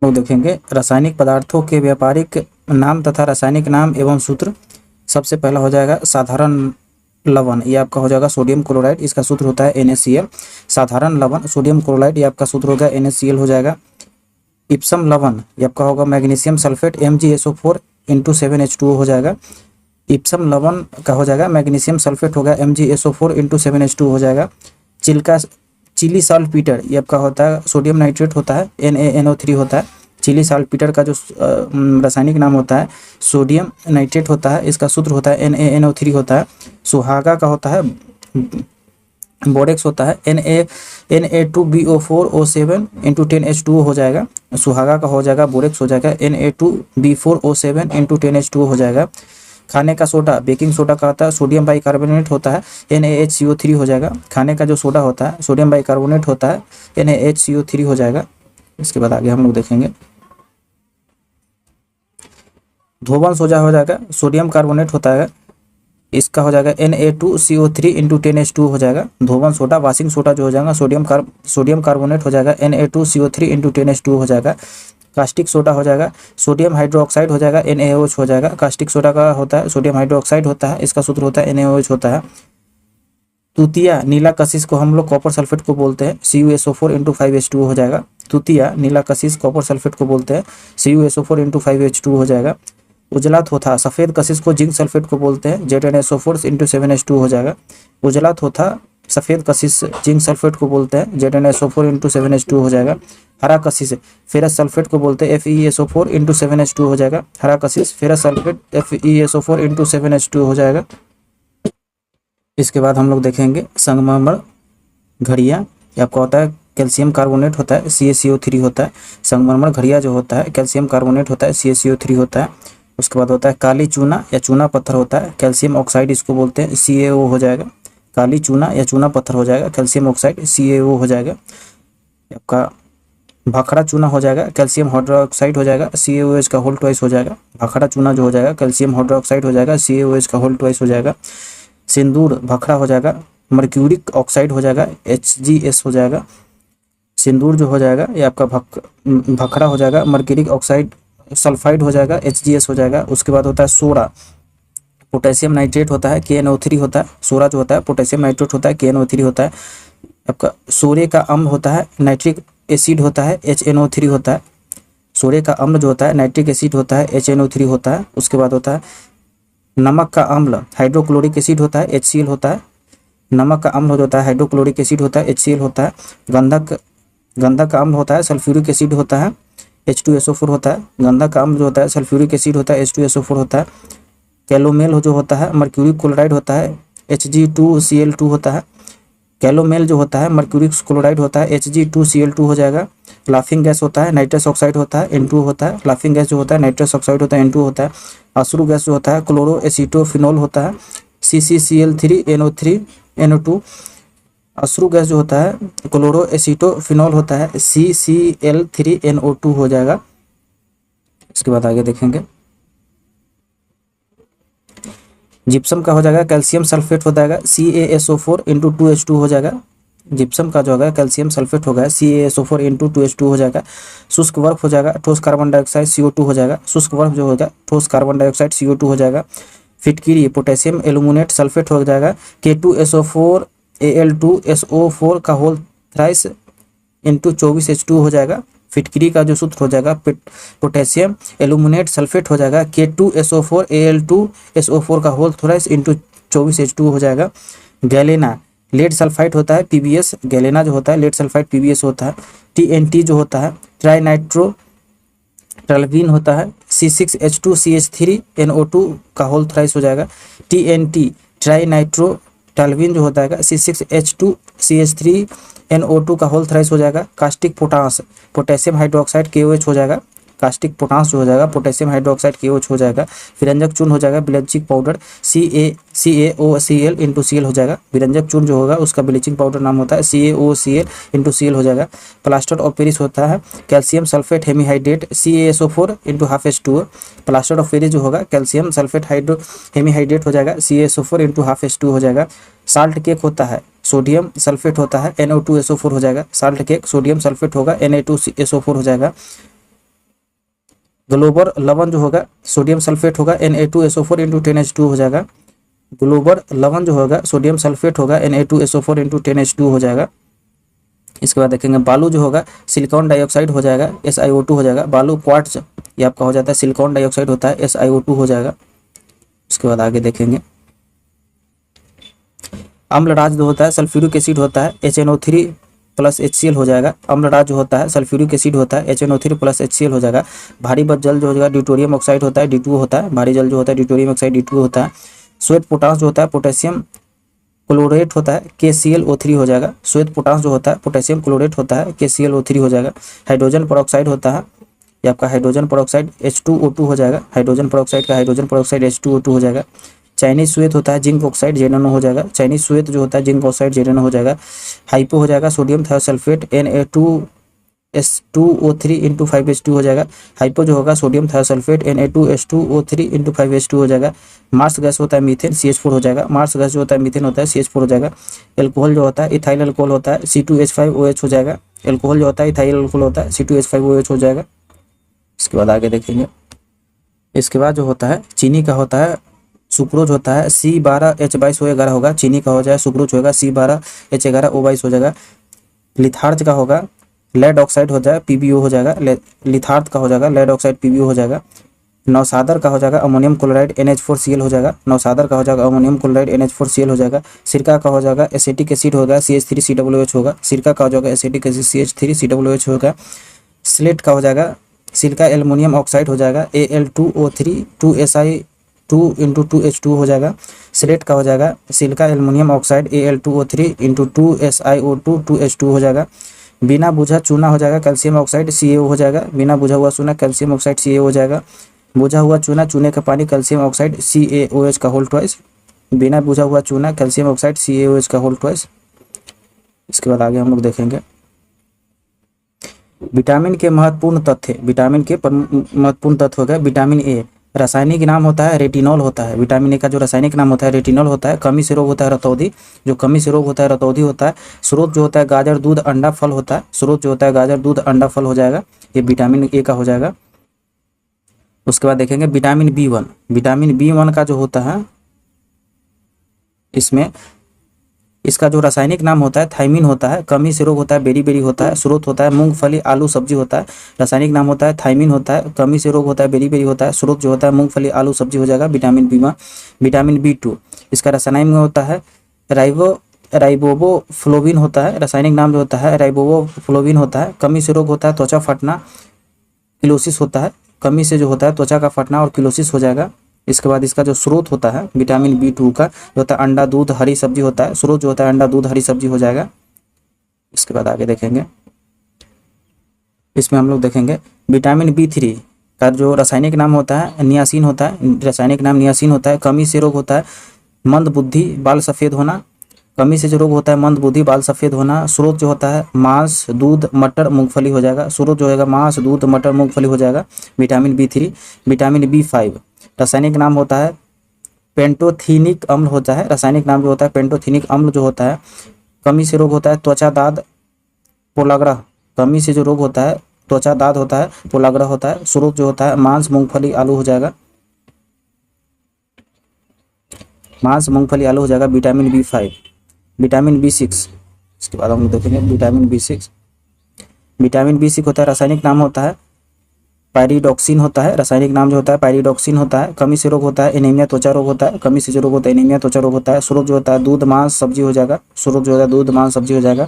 लोग देखेंगे रासायनिक पदार्थों के व्यापारिक नाम तथा रासायनिक नाम एवं सूत्र। सबसे पहला हो जाएगा साधारण लवण, ये आपका हो जाएगा सोडियम क्लोराइड, इसका सूत्र होता है NaCl। साधारण लवण सोडियम क्लोराइड, ये आपका सूत्र होगा NaCl हो जाएगा। इप्सम लवण, ये आपका होगा मैग्नीशियम सल्फेट MgSO4 × 7H2O हो जाएगा। इप्सम लवण का हो जाएगा मैग्नीशियम सल्फेट होगा MgSO4 × 7H2O हो जाएगा। चिली साल्टपीटर, ये आपका होता है सोडियम नाइट्रेट होता है NaNO3 होता है। चिली साल्टपीटर का जो रासायनिक नाम होता है सोडियम नाइट्रेट होता है, इसका सूत्र होता है NaNO3 होता है। सुहागा का होता है बोरेक्स होता है Na2BO4O7 × 10H2O हो जाएगा। सुहागा का हो जाएगा बोरेक्स हो जाएगा Na2B4O7 × 10H2O हो जाएगा। खाने का सोडा बेकिंग सोडा का होता है सोडियम बाइकार्बोनेट होता है NaHCO3 हो जाएगा। खाने का जो सोडा होता है सोडियम बाइकार्बोनेट होता है NaHCO3 हो जाएगा। इसके बाद आगे हम लोग देखेंगे धोबन सोडा हो जाएगा सोडियम कार्बोनेट होता है, इसका हो जाएगा Na2CO3 × 10H2 हो जाएगा। धोबन सोडा वाशिंग सोडा जो हो जाएगा सोडियम कार्बोनेट हो जाएगा Na2CO3 × 10H2 हो जाएगा। कास्टिक सोडा हो जाएगा सोडियम हाइड्रोक्साइड हो जाएगा NaOH हो जाएगा। कास्टिक सोडा का होता है सोडियम हाइड्रोक्साइड होता है, इसका सूत्र होता है NaOH होता है। तूतिया नीला कशिश को हम लोग कॉपर सल्फेट को बोलते हैं CuSO4 × 5H2O हो जाएगा। तूतिया नीला कशिश कॉपर सल्फेट को बोलते हैं CuSO4 × 5H2O हो जाएगा। उजला थोथा सफ़ेद कशिश को जिंक सल्फेट को बोलते हैं ZnSO4 × 7H2O हो जाएगा। उजला थोथा सफ़ेद कशिश जिंक सल्फेट को बोलते हैं ZnSO4 × 7H2O हो जाएगा। हरा कशिश फेरस सल्फेट को बोलते हैं FeSO4 × 7H2O हो जाएगा। हरा कशिश फेरस सल्फेट FeSO4 × 7H2O हो जाएगा। इसके बाद हम लोग देखेंगे संगमरमर घड़िया, ये आपका होता है कैल्शियम कार्बोनेट होता है CaCO3 होता है। संगमरमर घड़िया जो होता है कैल्शियम कार्बोनेट होता है CaCO3 होता है। उसके बाद होता है काली चूना या चूना पत्थर होता है कैल्शियम ऑक्साइड, इसको बोलते हैं CaO हो जाएगा। काली चूना या चूना पत्थर हो जाएगा कैल्शियम ऑक्साइड CaO हो जाएगा। आपका भाखड़ा चूना हो जाएगा कैल्शियम हाइड्रोक्साइड हो जाएगा CaOH का होल ट्वाइस हो जाएगा। भाखड़ा चूना जो हो जाएगा कैल्शियम हाइड्रोक्साइड हो जाएगा CaOH का होल ट्वाइस हो जाएगा। सिंदूर भाखड़ा हो जाएगा मर्क्यूरिक ऑक्साइड हो जाएगा HgS हो जाएगा। सिंदूर जो हो जाएगा ये आपका भाखड़ा हो जाएगा मर्क्यूरिक ऑक्साइड सल्फाइड हो जाएगा HgS हो जाएगा। उसके बाद होता है सोडा पोटेशियम नाइट्रेट होता है KNO3 होता है। सोडा जो होता है पोटेशियम नाइट्रेट होता है KNO3 होता है। आपका सोरे का अम्ल होता है नाइट्रिक एसिड होता है HNO3 होता है। सोरे का अम्ल जो होता है नाइट्रिक एसिड होता है HNO3 होता है। उसके बाद होता है नमक का अम्ल हाइड्रोक्लोरिक एसिड होता है HCl होता है। नमक का अम्ल होता है हाइड्रोक्लोरिक एसिड होता है HCl होता है। गंधक का अम्ल होता है सल्फ्यूरिक एसिड होता है H2SO4 होता है। गंधक का अम्ल जो होता है सल्फ्यूरिक एसिड होता है H2SO4 होता है। कैलोमेल जो होता है मर्क्यूरिक क्लोराइड होता है Hg2Cl2 होता है। कैलोमेल जो होता है मर्क्यूरिक क्लोराइड होता है Hg2Cl2 हो जाएगा। लाफिंग गैस होता है नाइट्रस ऑक्साइड होता है N2 होता है। लाफिंग गैस जो होता है नाइट्रस ऑक्साइड होता है N2 होता है। अश्रु गैस जो होता है क्लोरोएसिटोफिनोल होता है CCCl3NO2। अश्रु गैस जो होता है क्लोरोएसिटोफिनोल होता है CCl3NO2 हो जाएगा। इसके बाद आगे देखेंगे जिप्सम का हो जाएगा कैल्शियम सल्फेट हो जाएगा CaSO4 × 2H2 हो जाएगा। जिप्सम का जो होगा कैल्शियम सल्फेट होगा CaSO4 × 2H2 हो जाएगा। शुष्क बर्फ हो जाएगा ठोस कार्बन डाइऑक्साइड CO2 हो जाएगा। शुष्क बर्फ जो होगा ठोस कार्बन डाइऑक्साइड CO2 हो जाएगा। फिटकिरी पोटेशियम एल्यूमिनेट सल्फेट हो जाएगा K2SO4 Al2SO4 का होल थ्राइस × 24H2 हो जाएगा। फिटकिरी का जो सूत्र हो जाएगा पोटेशियम एल्यूमिनेट सल्फेट हो जाएगा K2SO4 Al2SO4 का होल थ्राइस × 24H2 हो जाएगा। गैलेना लेड सल्फाइड होता है PbS। गैलेना जो होता है लेड सल्फाइड PbS होता है। TNT जो होता है ट्राइनाइट्रोटल्वीन होता है C6H2CH3NO2 का होल थ्राइस हो जाएगा। TNT ट्राइनाइट्रो टॉल्यूइन जो होता है C6H2CH3NO2 का होल थ्राइस हो जाएगा। Caustic potash potassium hydroxide KOH हो जाएगा। कास्टिक पोटास जो हो जाएगा पोटेशियम हाइड्रोक्साइड KOH हो जाएगा। विरंजक चूर्ण हो जाएगा bleaching powder CaOCl into Cl हो जाएगा। विरंजक चूर्ण जो होगा उसका ब्लीचिंग पाउडर नाम होता है CaOCl इंटू Cl हो जाएगा। प्लास्टर ऑफ पेरिस होता है calcium sulphate hemihydrate CaSO4 into half H2O। Plaster of Paris जो होगा कैल्शियम सल्फेट हेमीहाइड्रेट हो जाएगा CaSO4 इंटू हाफ H2O हो जाएगा। साल्ट केक होता है सोडियम सल्फेट होता है Na2SO4 हो जाएगा। साल्ट केक सोडियम सल्फेट होगा Na2SO4 हो जाएगा। ग्लोबल लवण जो होगा सोडियम सल्फेट होगा Na2SO4 इंटू 10H2 हो जाएगा। ग्लोबल लवण जो होगा सोडियम सल्फेट होगा Na2SO4 इंटू 10H2 हो जाएगा। इसके बाद देखेंगे बालू जो होगा सिलिकॉन डाइऑक्साइड हो जाएगा SiO2 हो जाएगा। बालू क्वार्ट्ज ये आपका हो जाता है सिलिकॉन डाइऑक्साइड होता है SiO2 हो जाएगा। उसके बाद आगे देखेंगे अम्लराज जो होता है सल्फ्यूरिक एसिड होता है HNO3 प्लस HCl हो जाएगा। अम्लराज जो होता है सल्फ्यूरिक एसिड होता है HNO3 प्लस HCl हो जाएगा। भारी जल जो हो जाएगा ड्यूटेरियम ऑक्साइड होता है D2O होता है। भारी जल जो होता है ड्यूटेरियम ऑक्साइड D2O होता है। श्वेत पोटास जो होता है पोटेशियम क्लोरेट होता है KClO3 हो जाएगा। श्वेत पोटास जो होता है पोटेशियम क्लोरेट होता है KClO3 हो जाएगा। हाइड्रोजन पेरोक्साइड होता है ये आपका हाइड्रोजन पेरोक्साइड H2O2 हो जाएगा। हाइड्रोजन पेरोक्साइड का हाइड्रोजन पेरोक्साइड H2O2 हो जाएगा। चाइनीज श्वेत होता है जिंक ऑक्साइड ZnO हो जाएगा। चाइनीज श्वेत जो होता है जिंक ऑक्साइड ZnO हो जाएगा। हाइपो हो जाएगा sodium thiosulphate Na2S2O3 into 5H2 हो जाएगा। हाइपो जो होगा sodium thiosulphate Na2S2O3 into 5H2 हो जाएगा। मार्स गैस होता है मीथेन CH4 हो जाएगा। मार्स गैस जो होता है मीथेन होता है CH4 हो जाएगा। एल्कोहल जो होता है इथाइल अल्कोहल होता है C2H5OH हो जाएगा। एल्कोहल जो होता है इथाइल अल्कोहल होता है C2H5OH हो जाएगा। इसके बाद आगे देखेंगे इसके बाद जो होता है चीनी का होता है सुक्रोज होता है C12H22O11 होगा। चीनी का हो जाएगा सुक्रोज होगा C12H11O22 हो जाएगा। लिथार्ज का होगा लेड ऑक्साइड हो जाएगा PbO हो जाएगा। लिथार्ज का हो जाएगा लेड ऑक्साइड PbO हो जाएगा। नौसादर का हो जाएगा अमोनियम क्लोराइड NH4Cl हो जाएगा। नौसादर का हो जाएगा अमोनियम क्लोराइड NH4Cl हो जाएगा। सिरका का हो जाएगा एसिटिक एसिड होगा CH3COOH होगा। सिरका का हो जाएगा एसिटिक एसिड CH3COOH होगा। स्लेट का हो जाएगा सिलिका एल्युमिनियम ऑक्साइड हो जाएगा Al2O3 2Si2 इंटू 2H2 हो जाएगा। स्लेट का हो जाएगा silica aluminium oxide Al2O3 into 2SiO2 2H2 हो जाएगा। बिना बुझा चूना हो जाएगा कैल्शियम ऑक्साइड CaO हो जाएगा। बिना बुझा हुआ चूना कैल्शियम ऑक्साइड CaO हो जाएगा। बुझा हुआ चूना चूने का पानी कैल्शियम ऑक्साइड CaOH का होल ट्वाइस। बिना बुझा हुआ चूना कैल्शियम ऑक्साइड CaOH का होल ट्वाइस। इसके बाद आगे हम लोग देखेंगे विटामिन के महत्वपूर्ण तथ्य। विटामिन के महत्वपूर्ण तत्व हो गए विटामिन ए रासायनिक नाम होता है रेटिनॉल होता है। विटामिन ए का जो रासायनिक नाम होता है रेटिनॉल होता है। कमी से रोग होता है रतौंधी। जो कमी से रोग होता है रतौंधी होता है। स्रोत जो होता है गाजर दूध अंडा फल होता है। स्रोत जो होता है गाजर दूध अंडा फल हो जाएगा। ये विटामिन ए का हो जाएगा। उसके बाद देखेंगे विटामिन B1। विटामिन B1 का जो होता है इसमें इसका जो रासायनिक नाम होता है थायमिन होता है। कमी से रोग होता है बेरी बेरी होता है। स्रोत होता है मूंगफली आलू सब्जी होता है। रासायनिक नाम होता है थायमिन होता है। कमी से रोग होता है बेरी बेरी होता है। स्रोत जो होता है मूंगफली आलू सब्जी हो जाएगा विटामिन B1। विटामिन B2 इसका रासायनिक नाम होता है राइबोफ्लोविन होता है। रासायनिक नाम जो होता है राइबोफ्लोविन होता है। कमी से रोग होता है त्वचा फटना किलोसिस होता है। कमी से जो होता है त्वचा का फटना और किलोसिस हो जाएगा। इसके बाद इसका जो स्रोत होता है विटामिन B2 का जो होता है अंडा दूध हरी सब्जी होता है। स्रोत जो होता है अंडा दूध हरी सब्जी हो जाएगा। इसके बाद आगे देखेंगे इसमें हम लोग देखेंगे विटामिन B3 का जो रासायनिक नाम होता है नियासिन होता है। रासायनिक नाम नियासिन होता है। कमी से रोग होता है मंद बुद्धि बाल सफ़ेद होना। कमी से जो रोग होता है मंद बुद्धि बाल सफ़ेद होना। स्रोत जो होता है मांस दूध मटर मूंगफली हो जाएगा। स्रोत जो होगा मांस दूध मटर मूंगफली हो जाएगा विटामिन B3। विटामिन B5 रासायनिक नाम होता है पेंटोथेनिक अम्ल होता है। रासायनिक नाम जो होता है पेंटोथेनिक अम्ल जो होता है। कमी से रोग होता है त्वचा दाद पोलाग्रह। कमी से जो रोग होता है त्वचा दाद होता है पोलाग्रह होता है। स्रोत जो होता है मांस मूंगफली आलू हो जाएगा। मांस मूंगफली आलू हो जाएगा विटामिन B5। विटामिन B6 इसके बाद हम देखेंगे विटामिन B6। विटामिन B6 होता है रासायनिक नाम होता है पायरिडॉक्सिन होता है। रासायनिक नाम जो होता है पायरिडॉक्सिन होता है। कमी से रोग होता है एनीमिया त्वचा रोग होता है। कमी से जो रोग होता है एनीमिया त्वचा रोग होता है। स्रोत जो होता है दूध मांस सब्जी हो जाएगा। स्रोत जो होता है दूध मांस सब्जी हो जाएगा।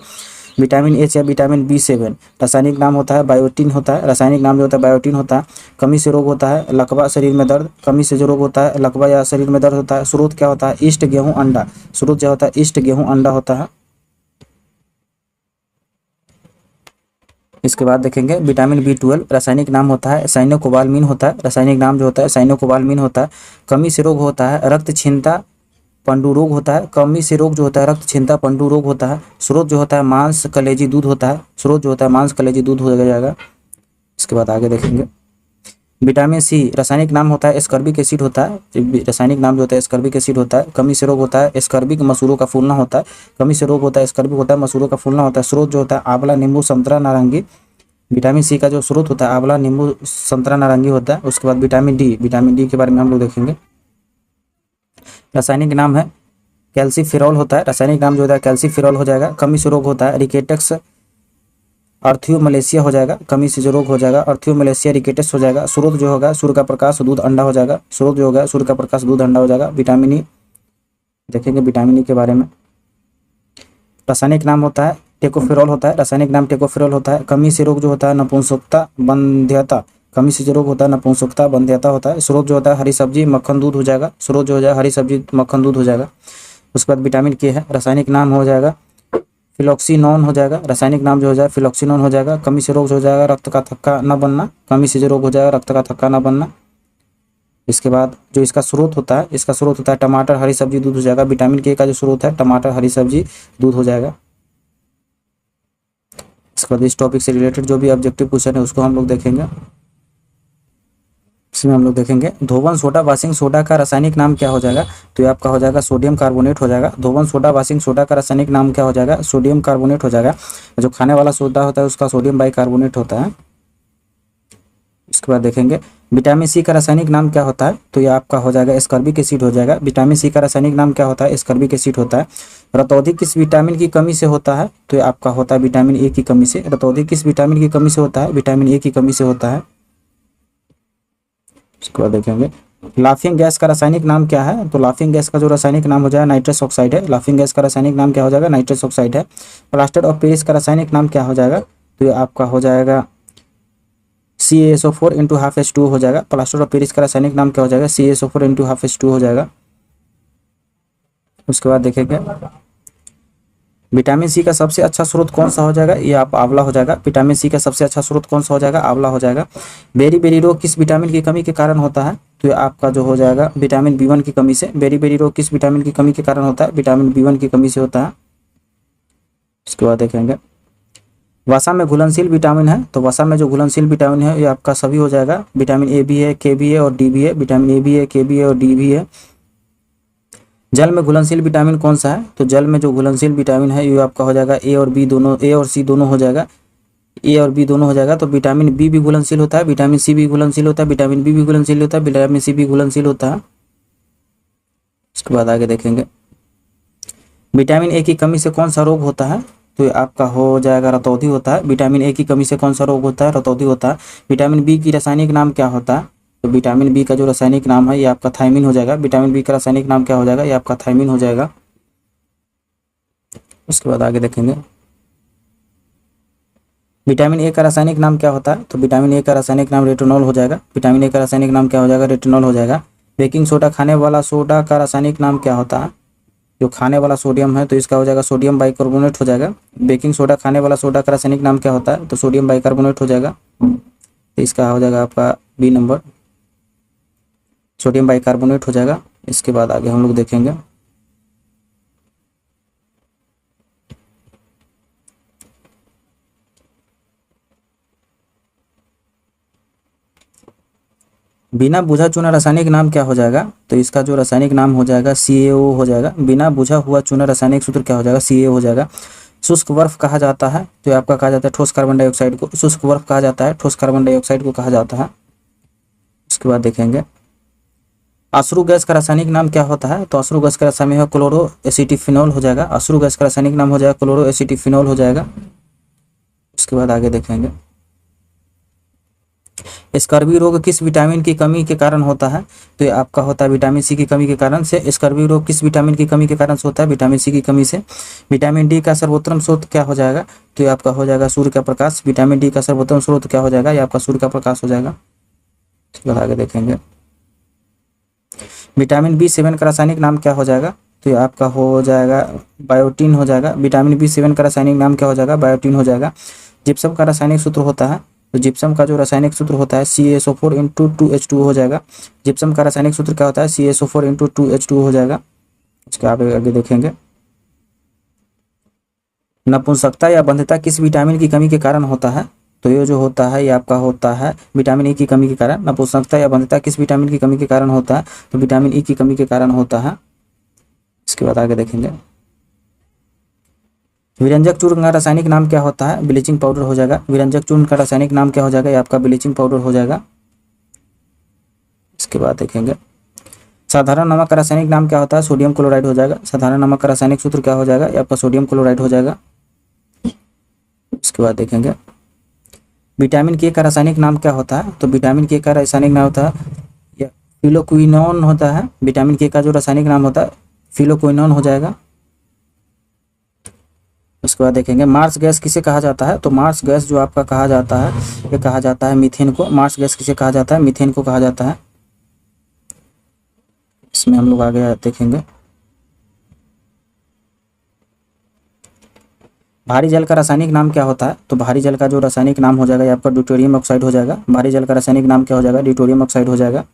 विटामिन एच या विटामिन B7 रासायनिक नाम होता है बायोटिन होता है, रासायनिक नाम जो होता है बायोटिन होता है। कमी से रोग होता है लकवा, शरीर में दर्द, कमी से जो रोग होता है लकवा या शरीर में दर्द होता है। स्रोत क्या होता है, ईस्ट, गेहूं, अंडा। स्रोत जो होता है ईस्ट, गेहूं, अंडा होता है। इसके बाद देखेंगे विटामिन B12 रासायनिक नाम होता है साइनोकोबालमिन होता है, रासायनिक नाम जो होता है साइनोकोबालमिन होता है। कमी से रोग होता है रक्त छीनता पंडु रोग होता है, कमी से रोग जो होता है रक्त छीनता पंडु रोग होता है। स्रोत जो होता है मांस, कलेजी, दूध होता है। स्रोत जो होता है मांस, कलेजी, दूध हो जाएगा। इसके बाद आगे देखेंगे विटामिन C रासायनिक नाम होता है एस्कॉर्बिक एसिड होता है, रासायनिक नाम जो होता है एस्कॉर्बिक एसिड होता है। कमी से रोग होता है एस्कॉर्बिक, मसूरों का फूलना होता है। कमी से रोग होता है एस्कॉर्बिक होता है, मसूरों का फूलना होता है। स्रोत जो होता है आंवला, नींबू, संतरा, नारंगी। विटामिन C का जो स्रोत होता है आंवला, नींबू, संतरा, नारंगी होता है। उसके बाद विटामिन D के बारे में हम लोग देखेंगे। रासायनिक नाम है कैल्सीफेरॉल होता है, रासायनिक नाम जो होता है कैल्सीफेरॉल हो जाएगा। कमी से रोग होता है रिकेटस, अर्थ्योमलेशिया हो जाएगा। कमी से जो रोग हो जाएगा अर्थ्योमलेशिया, रिकेटस हो जाएगा। स्रोत जो होगा सूर्य का प्रकाश, दूध, अंडा हो जाएगा। स्रोत जो होगा सूर्य का प्रकाश, दूध, अंडा हो जाएगा। विटामिन E देखेंगे विटामिन E के बारे में। रासायनिक नाम होता है टेकोफेरॉल होता है, रासायनिक नाम टेकोफेरॉल होता है। कमी से रोग जो होता है नपुंसकता, बंध्यता। कमी से जो रोग होता है नपुंसकता, बंध्यता होता है। स्रोत जो होता है हरी सब्जी, मक्खन, दूध हो जाएगा। स्रोत जो हो जाएगा हरी सब्जी, मक्खन, दूध हो जाएगा। उसके बाद विटामिन K है, रासायनिक नाम हो जाएगा फिलॉक्सीनोन हो जाएगा। रासायनिक नाम जो हो जाएगा फिलॉक्सीनोन हो जाएगा। कमी से रोग जो हो जाएगा रक्त का थक्का न बनना, कमी से जो रोग हो जाएगा रक्त का थक्का न बनना। इसके बाद जो इसका स्रोत होता है, इसका स्रोत होता है टमाटर, हरी सब्जी, दूध हो जाएगा। विटामिन K का जो स्रोत है टमाटर, हरी सब्जी, दूध हो जाएगा। इसके बाद इस टॉपिक से रिलेटेड जो भी ऑब्जेक्टिव क्वेश्चन है उसको हम लोग देखेंगे। इसमें हम लोग देखेंगे धोवन सोडा वाशिंग सोडा का रासायनिक नाम क्या हो जाएगा, तो ये आपका हो जाएगा सोडियम कार्बोनेट हो जाएगा। धोवन सोडा वाशिंग सोडा का रासायनिक नाम क्या हो जाएगा, सोडियम कार्बोनेट हो जाएगा। जो खाने वाला सोडा होता है उसका सोडियम बाइकार्बोनेट होता है। इसके बाद देखेंगे विटामिन C का रासायनिक नाम क्या होता है, तो ये आपका हो जाएगा एस्कॉर्बिक एसिड हो जाएगा। विटामिन C का रासायनिक नाम क्या होता है, एस्कॉर्बिक एसिड होता है। रतौंधी किस विटामिन की कमी से होता है, तो ये आपका होता है विटामिन A की कमी से। रतौंधी किस विटामिन की कमी से होता है, विटामिन A की कमी से होता है। इसके बाद देखेंगे लाफिंग गैस का रासायनिक नाम क्या है, तो लाफिंग गैस का जो रासायनिक नाम हो जाएगा नाइट्रस ऑक्साइड है। लाफिंग गैस का रासायनिक नाम क्या हो जाएगा, नाइट्रस ऑक्साइड है। प्लास्टर ऑफ पेरिस का रासायनिक नाम क्या हो जाएगा, तो ये आपका हो जाएगा CaSO4 इंटू हाफ H2 हो जाएगा। प्लास्टर ऑफ पेरिस का रासायनिक नाम क्या हो जाएगा, CaSO4 इंटू हाफ H2 हो जाएगा। उसके बाद देखेंगे विटामिन C का सबसे अच्छा स्रोत कौन सा हो जाएगा, ये आप आंवला हो जाएगा। विटामिन C का सबसे अच्छा स्रोत कौन सा हो जाएगा, आंवला हो जाएगा। बेरी बेरी रोग किस विटामिन की कमी के कारण होता है, तो ये आपका जो हो जाएगा विटामिन B1 की कमी से। बेरी बेरी रोग किस विटामिन की कमी के कारण होता है, विटामिन B1 की कमी से होता है। उसके बाद देखेंगे वसा में घुलनशील विटामिन है, तो वसा में जो घुलनशील विटामिन है ये आपका सभी हो जाएगा। विटामिन A भी है, K भी है और D भी है। विटामिन A भी है, K भी है और D भी है। जल में घुलनशील विटामिन कौन सा है, तो जल में जो घुलनशील विटामिन है ये आपका हो जाएगा A और B दोनों, A और C दोनों हो जाएगा। A और B दोनों हो जाएगा। तो विटामिन B भी घुलनशील होता है, विटामिन C भी घुलनशील होता है, विटामिन B भी घुलनशील होता है, विटामिन C भी घुलनशील होता है। उसके बाद आगे देखेंगे विटामिन A की कमी से कौन सा रोग होता है, तो ये आपका हो जाएगा रतौंधी होता है। विटामिन A की कमी से कौन सा रोग होता है, रतौंधी होता है। विटामिन B की रासायनिक नाम क्या होता है, तो विटामिन B का जो रासायनिक नाम है ये आपका थायमिन हो जाएगा। विटामिन B का रासायनिक नाम क्या हो जाएगा, ये आपका थायमिन हो जाएगा। उसके बाद आगे देखेंगे विटामिन A का रासायनिक नाम क्या होता है, तो विटामिन A का रासायनिक नाम रेटिनॉल हो जाएगा। विटामिन A का रासायनिक नाम क्या हो जाएगा, रेटिनॉल हो जाएगा। बेकिंग सोडा खाने वाला सोडा का रासायनिक नाम क्या होता है, जो खाने वाला सोडियम है तो इसका हो जाएगा सोडियम बाइकार्बोनेट हो जाएगा। बेकिंग सोडा खाने वाला सोडा का रासायनिक नाम क्या होता है, तो सोडियम बाइकार्बोनेट हो जाएगा। तो इसका हो जाएगा आपका B नंबर, सोडियम बाइकार्बोनेट हो जाएगा। इसके बाद आगे हम लोग देखेंगे बिना बुझा चुना रासायनिक नाम क्या हो जाएगा, तो इसका जो रासायनिक नाम हो जाएगा CaO हो जाएगा। बिना बुझा हुआ चुना रासायनिक सूत्र क्या हो जाएगा, CaO हो जाएगा। शुष्क बर्फ कहा जाता है, तो ये आपका कहा जाता है ठोस कार्बन डाइऑक्साइड को। शुष्क बर्फ कहा जाता है, ठोस कार्बन डाइऑक्साइड को कहा जाता है। उसके बाद देखेंगे अश्रु गैस का रासायनिक नाम क्या होता है, तो अश्रु गैस का रासायनिक है क्लोरो एसिटिफिनॉल हो जाएगा। अश्रु गैस का रासायनिक नाम हो जाएगा क्लोरो एसिटिफिनॉल हो जाएगा। उसके बाद आगे देखेंगे स्कर्वी रोग किस विटामिन की कमी के कारण होता है? तो ये आपका होता है विटामिन सी की कमी के कारण से। स्कर्वी रोग किस विटामिन की कमी के कारण से होता है? विटामिन सी की कमी से। विटामिन डी का सर्वोत्तम स्रोत क्या हो जाएगा? तो ये आपका हो जाएगा सूर्य का प्रकाश। विटामिन डी का सर्वोत्तम स्रोत क्या हो जाएगा? ये आपका सूर्य का प्रकाश हो जाएगा। आगे देखेंगे। विटामिन B7 का रासायनिक नाम क्या हो जाएगा? तो ये आपका हो जाएगा बायोटीन हो जाएगा। विटामिन B7 का रासायनिक नाम क्या हो जाएगा? बायोटीन हो जाएगा। जिप्सम का रासायनिक सूत्र होता है, तो जिप्सम का जो रासायनिक सूत्र होता है CaSO4 इंटू 2H2O हो जाएगा। जिप्सम का रासायनिक सूत्र क्या होता है? CaSO4 इंटू 2H2O हो जाएगा। उसके आगे देखेंगे। नपुंसकता या बंध्यता किस विटामिन की कमी के कारण होता है? तो ये जो होता है ये आपका होता है विटामिन ई की कमी के कारण। नपुंसकता या बंध्यता किस विटामिन की कमी के कारण होता है? तो विटामिन ई की कमी के कारण होता है। इसके बाद आगे देखेंगे। विरंजक चूर्ण का रासायनिक नाम क्या होता है? ब्लीचिंग पाउडर हो जाएगा। विरंजक चूर्ण का रासायनिक नाम क्या हो जाएगा? ये आपका ब्लीचिंग पाउडर हो जाएगा। इसके बाद देखेंगे। साधारण नमक का रासायनिक नाम क्या होता है? सोडियम क्लोराइड हो जाएगा। साधारण नमक का रासायनिक सूत्र क्या हो जाएगा? ये आपका सोडियम क्लोराइड हो जाएगा। इसके बाद देखेंगे। विटामिन के का रासायनिक नाम क्या होता है? तो विटामिन के का रासायनिक नाम होता है फिलोक्विनोन होता है। विटामिन के का जो रासायनिक नाम होता है फिलोक्विनोन हो जाएगा। उसके बाद देखेंगे। मार्स गैस किसे कहा जाता है? तो मार्स गैस जो आपका कहा जाता है ये कहा जाता है मीथेन को। मार्स गैस किसे कहा जाता है? मीथेन को कहा जाता है। इसमें हम लोग आगे देखेंगे। भारी जल का रासायनिक नाम क्या होता है? तो भारी जल का जो रासायनिक नाम हो जाएगा ये आपका ड्यूटेरियम ऑक्साइड हो जाएगा। भारी जल का रासायनिक नाम क्या हो जाएगा? ड्यूटेरियम ऑक्साइड हो जाएगा।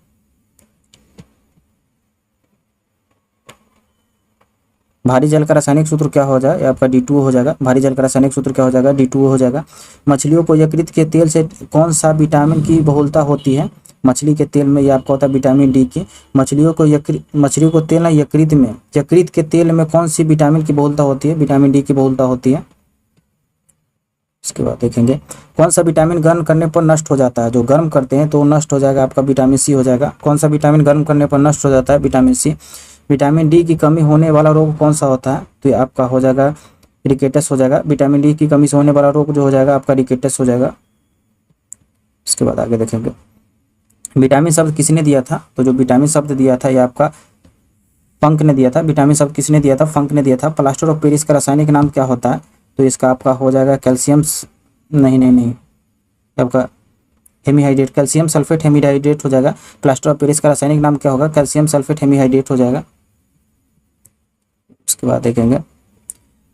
भारी जल का रासायनिक सूत्र क्या हो जाएगा? आपका D2O हो जाएगा। भारी जल का रासायनिक सूत्र क्या हो जाएगा? D2O हो जाएगा। मछलियों को यकृत के तेल से कौन सा विटामिन की बहुलता होती है? मछली के तेल में ये आपका होता है विटामिन डी की। मछलियों को तेल ना यकृत के तेल में कौन सी विटामिन की बहुलता होती है? विटामिन डी की बहुलता होती है। इसके बाद देखेंगे। कौन सा विटामिन गर्म करने पर नष्ट हो जाता है? जो गर्म करते हैं तो नष्ट हो जाएगा आपका विटामिन सी हो जाएगा। कौन सा विटामिन गर्म करने पर नष्ट हो जाता है? Vitamin C. विटामिन डी की कमी होने वाला रोग कौन सा होता है? तो ये आपका हो जाएगा रिकेटस हो जाएगा। विटामिन डी की कमी से होने वाला रोग जो हो जाएगा आपका रिकेटस हो जाएगा। इसके बाद आगे देखेंगे। विटामिन शब्द किसने दिया था? तो जो विटामिन शब्द दिया था ये आपका फंक ने दिया था। विटामिन शब्द किसने दिया था? फंक ने दिया था। प्लास्टर ऑफ पेरिस का रासायनिक नाम क्या होता है? तो इसका आपका हो जाएगा कैल्शियम नहीं आपका हेमीहाइड्रेट, कैल्शियम सल्फेट हेमीहाइड्रेट हो जाएगा। प्लास्टर ऑफ पेरिस का रासायनिक नाम क्या होगा? कैल्शियम सल्फेट हेमीहाइड्रेट हो जाएगा। उसके बाद देखेंगे।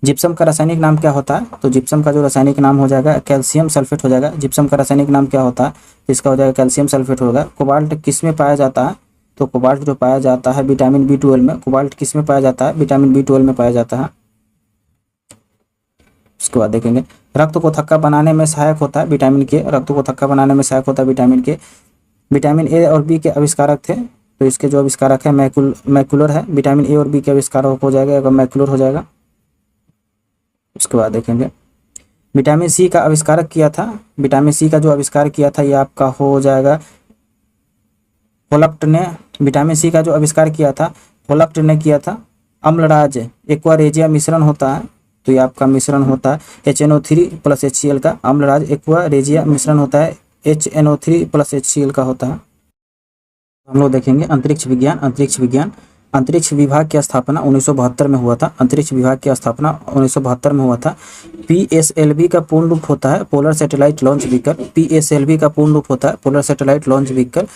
जिप्सम का रासायनिक नाम क्या होता है? तो जिप्सम का जो रासायनिक नाम हो जाएगा कैल्शियम सल्फेट हो जाएगा। जिप्सम का रासायनिक नाम क्या होता है? तो इसका हो जाएगा कैल्शियम सल्फेट होगा। कोबाल्ट किस में पाया जाता है? तो कोबाल्ट जो पाया जाता है विटामिन B12 में। कोबाल्ट किस में पाया जाता है? विटामिन B12 में पाया जाता है। उसके बाद देखेंगे। रक्त को थक्का बनाने में सहायक होता है विटामिन के। रक्त को थक्का बनाने में सहायक होता है विटामिन के। विटामिन ए और बी के आविष्कारक थे, तो इसके जो आविष्कारक है मैकुलर है। विटामिन ए और बी के आविष्कारक हो जाएगा मैकुलर हो जाएगा। उसके बाद देखेंगे। विटामिन सी का आविष्कारक किया था। विटामिन सी का जो आविष्कार किया था ये आपका हो जाएगा होलप्ट ने। विटामिन सी का जो आविष्कार किया था होलप्ट ने किया था। अम्लराज एक्वारेजिया मिश्रण होता है, तो ये आपका मिश्रण होता है HNO3 + HCl का। अम्लराज एक्वारेजिया मिश्रण होता है HNO3 + HCl का होता है। हम लोग देखेंगे अंतरिक्ष विज्ञान। अंतरिक्ष विभाग की स्थापना 1972 में हुआ था। अंतरिक्ष विभाग की स्थापना 1972 में हुआ था। PSLV का पूर्ण रूप होता है polar satellite launch vehicle. PSLV का पूर्ण रूप होता है polar satellite launch vehicle.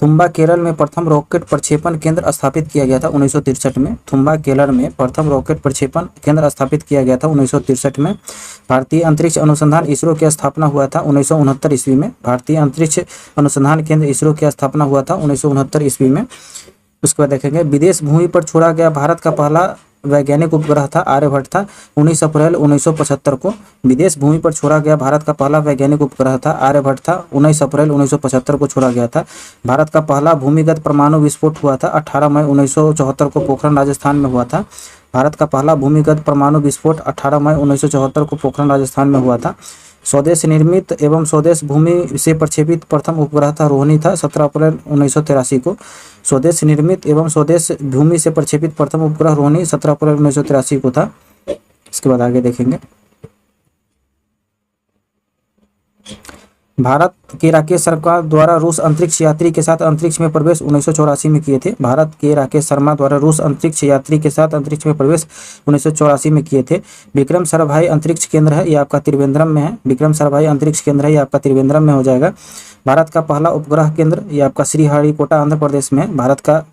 Thumba Kerala में प्रथम रॉकेट प्रक्षेपण केंद्र स्थापित किया गया था 1963 में। थुम्बा केरल में प्रथम रॉकेट प्रक्षेपण केंद्र स्थापित किया गया था 1963 में। भारतीय अंतरिक्ष अनुसंधान इसरो की स्थापना हुआ था 1969 ईस्वी में। भारतीय अंतरिक्ष अनुसंधान केंद्र इसरो की स्थापना हुआ था 1969 ईस्वी में। उसके बाद देखेंगे। विदेश भूमि पर छोड़ा गया भारत का पहला वैज्ञानिक उपग्रह था आर्यभट्ट था 19 अप्रैल 1975 को। विदेश भूमि पर छोड़ा गया भारत का पहला वैज्ञानिक उपग्रह था आर्यभट्ट था 19 अप्रैल 1975 को छोड़ा गया था। भारत का पहला भूमिगत परमाणु विस्फोट हुआ था 18 मई 1974 को पोखरण राजस्थान में हुआ था। भारत का पहला भूमिगत परमाणु विस्फोट 18 मई 1974 को पोखरण राजस्थान में हुआ था। स्वदेश निर्मित एवं स्वदेश भूमि से प्रक्षेपित प्रथम उपग्रह था रोहिणी था 17 अप्रैल 1983 को। स्वदेश निर्मित एवं स्वदेश भूमि से प्रक्षेपित प्रथम उपग्रह रोहिणी 17 अप्रैल 1983 को था। इसके बाद आगे देखेंगे। भारत के राकेश शर्मा द्वारा रूस अंतरिक्ष यात्री के साथ अंतरिक्ष में प्रवेश 1984 में किए थे। भारत के राकेश शर्मा द्वारा रूस अंतरिक्ष यात्री के साथ अंतरिक्ष में प्रवेश 1984 में किए थे। विक्रम साराभाई अंतरिक्ष केंद्र है, ये आपका त्रिवेंद्रम में है। विक्रम साराभाई अंतरिक्ष केंद्र है, ये आपका त्रिवेंद्रम में हो जाएगा। भारत का पहला उपग्रह केंद्र, ये आपका श्रीहरिकोटा आंध्र प्रदेश में है। भारत का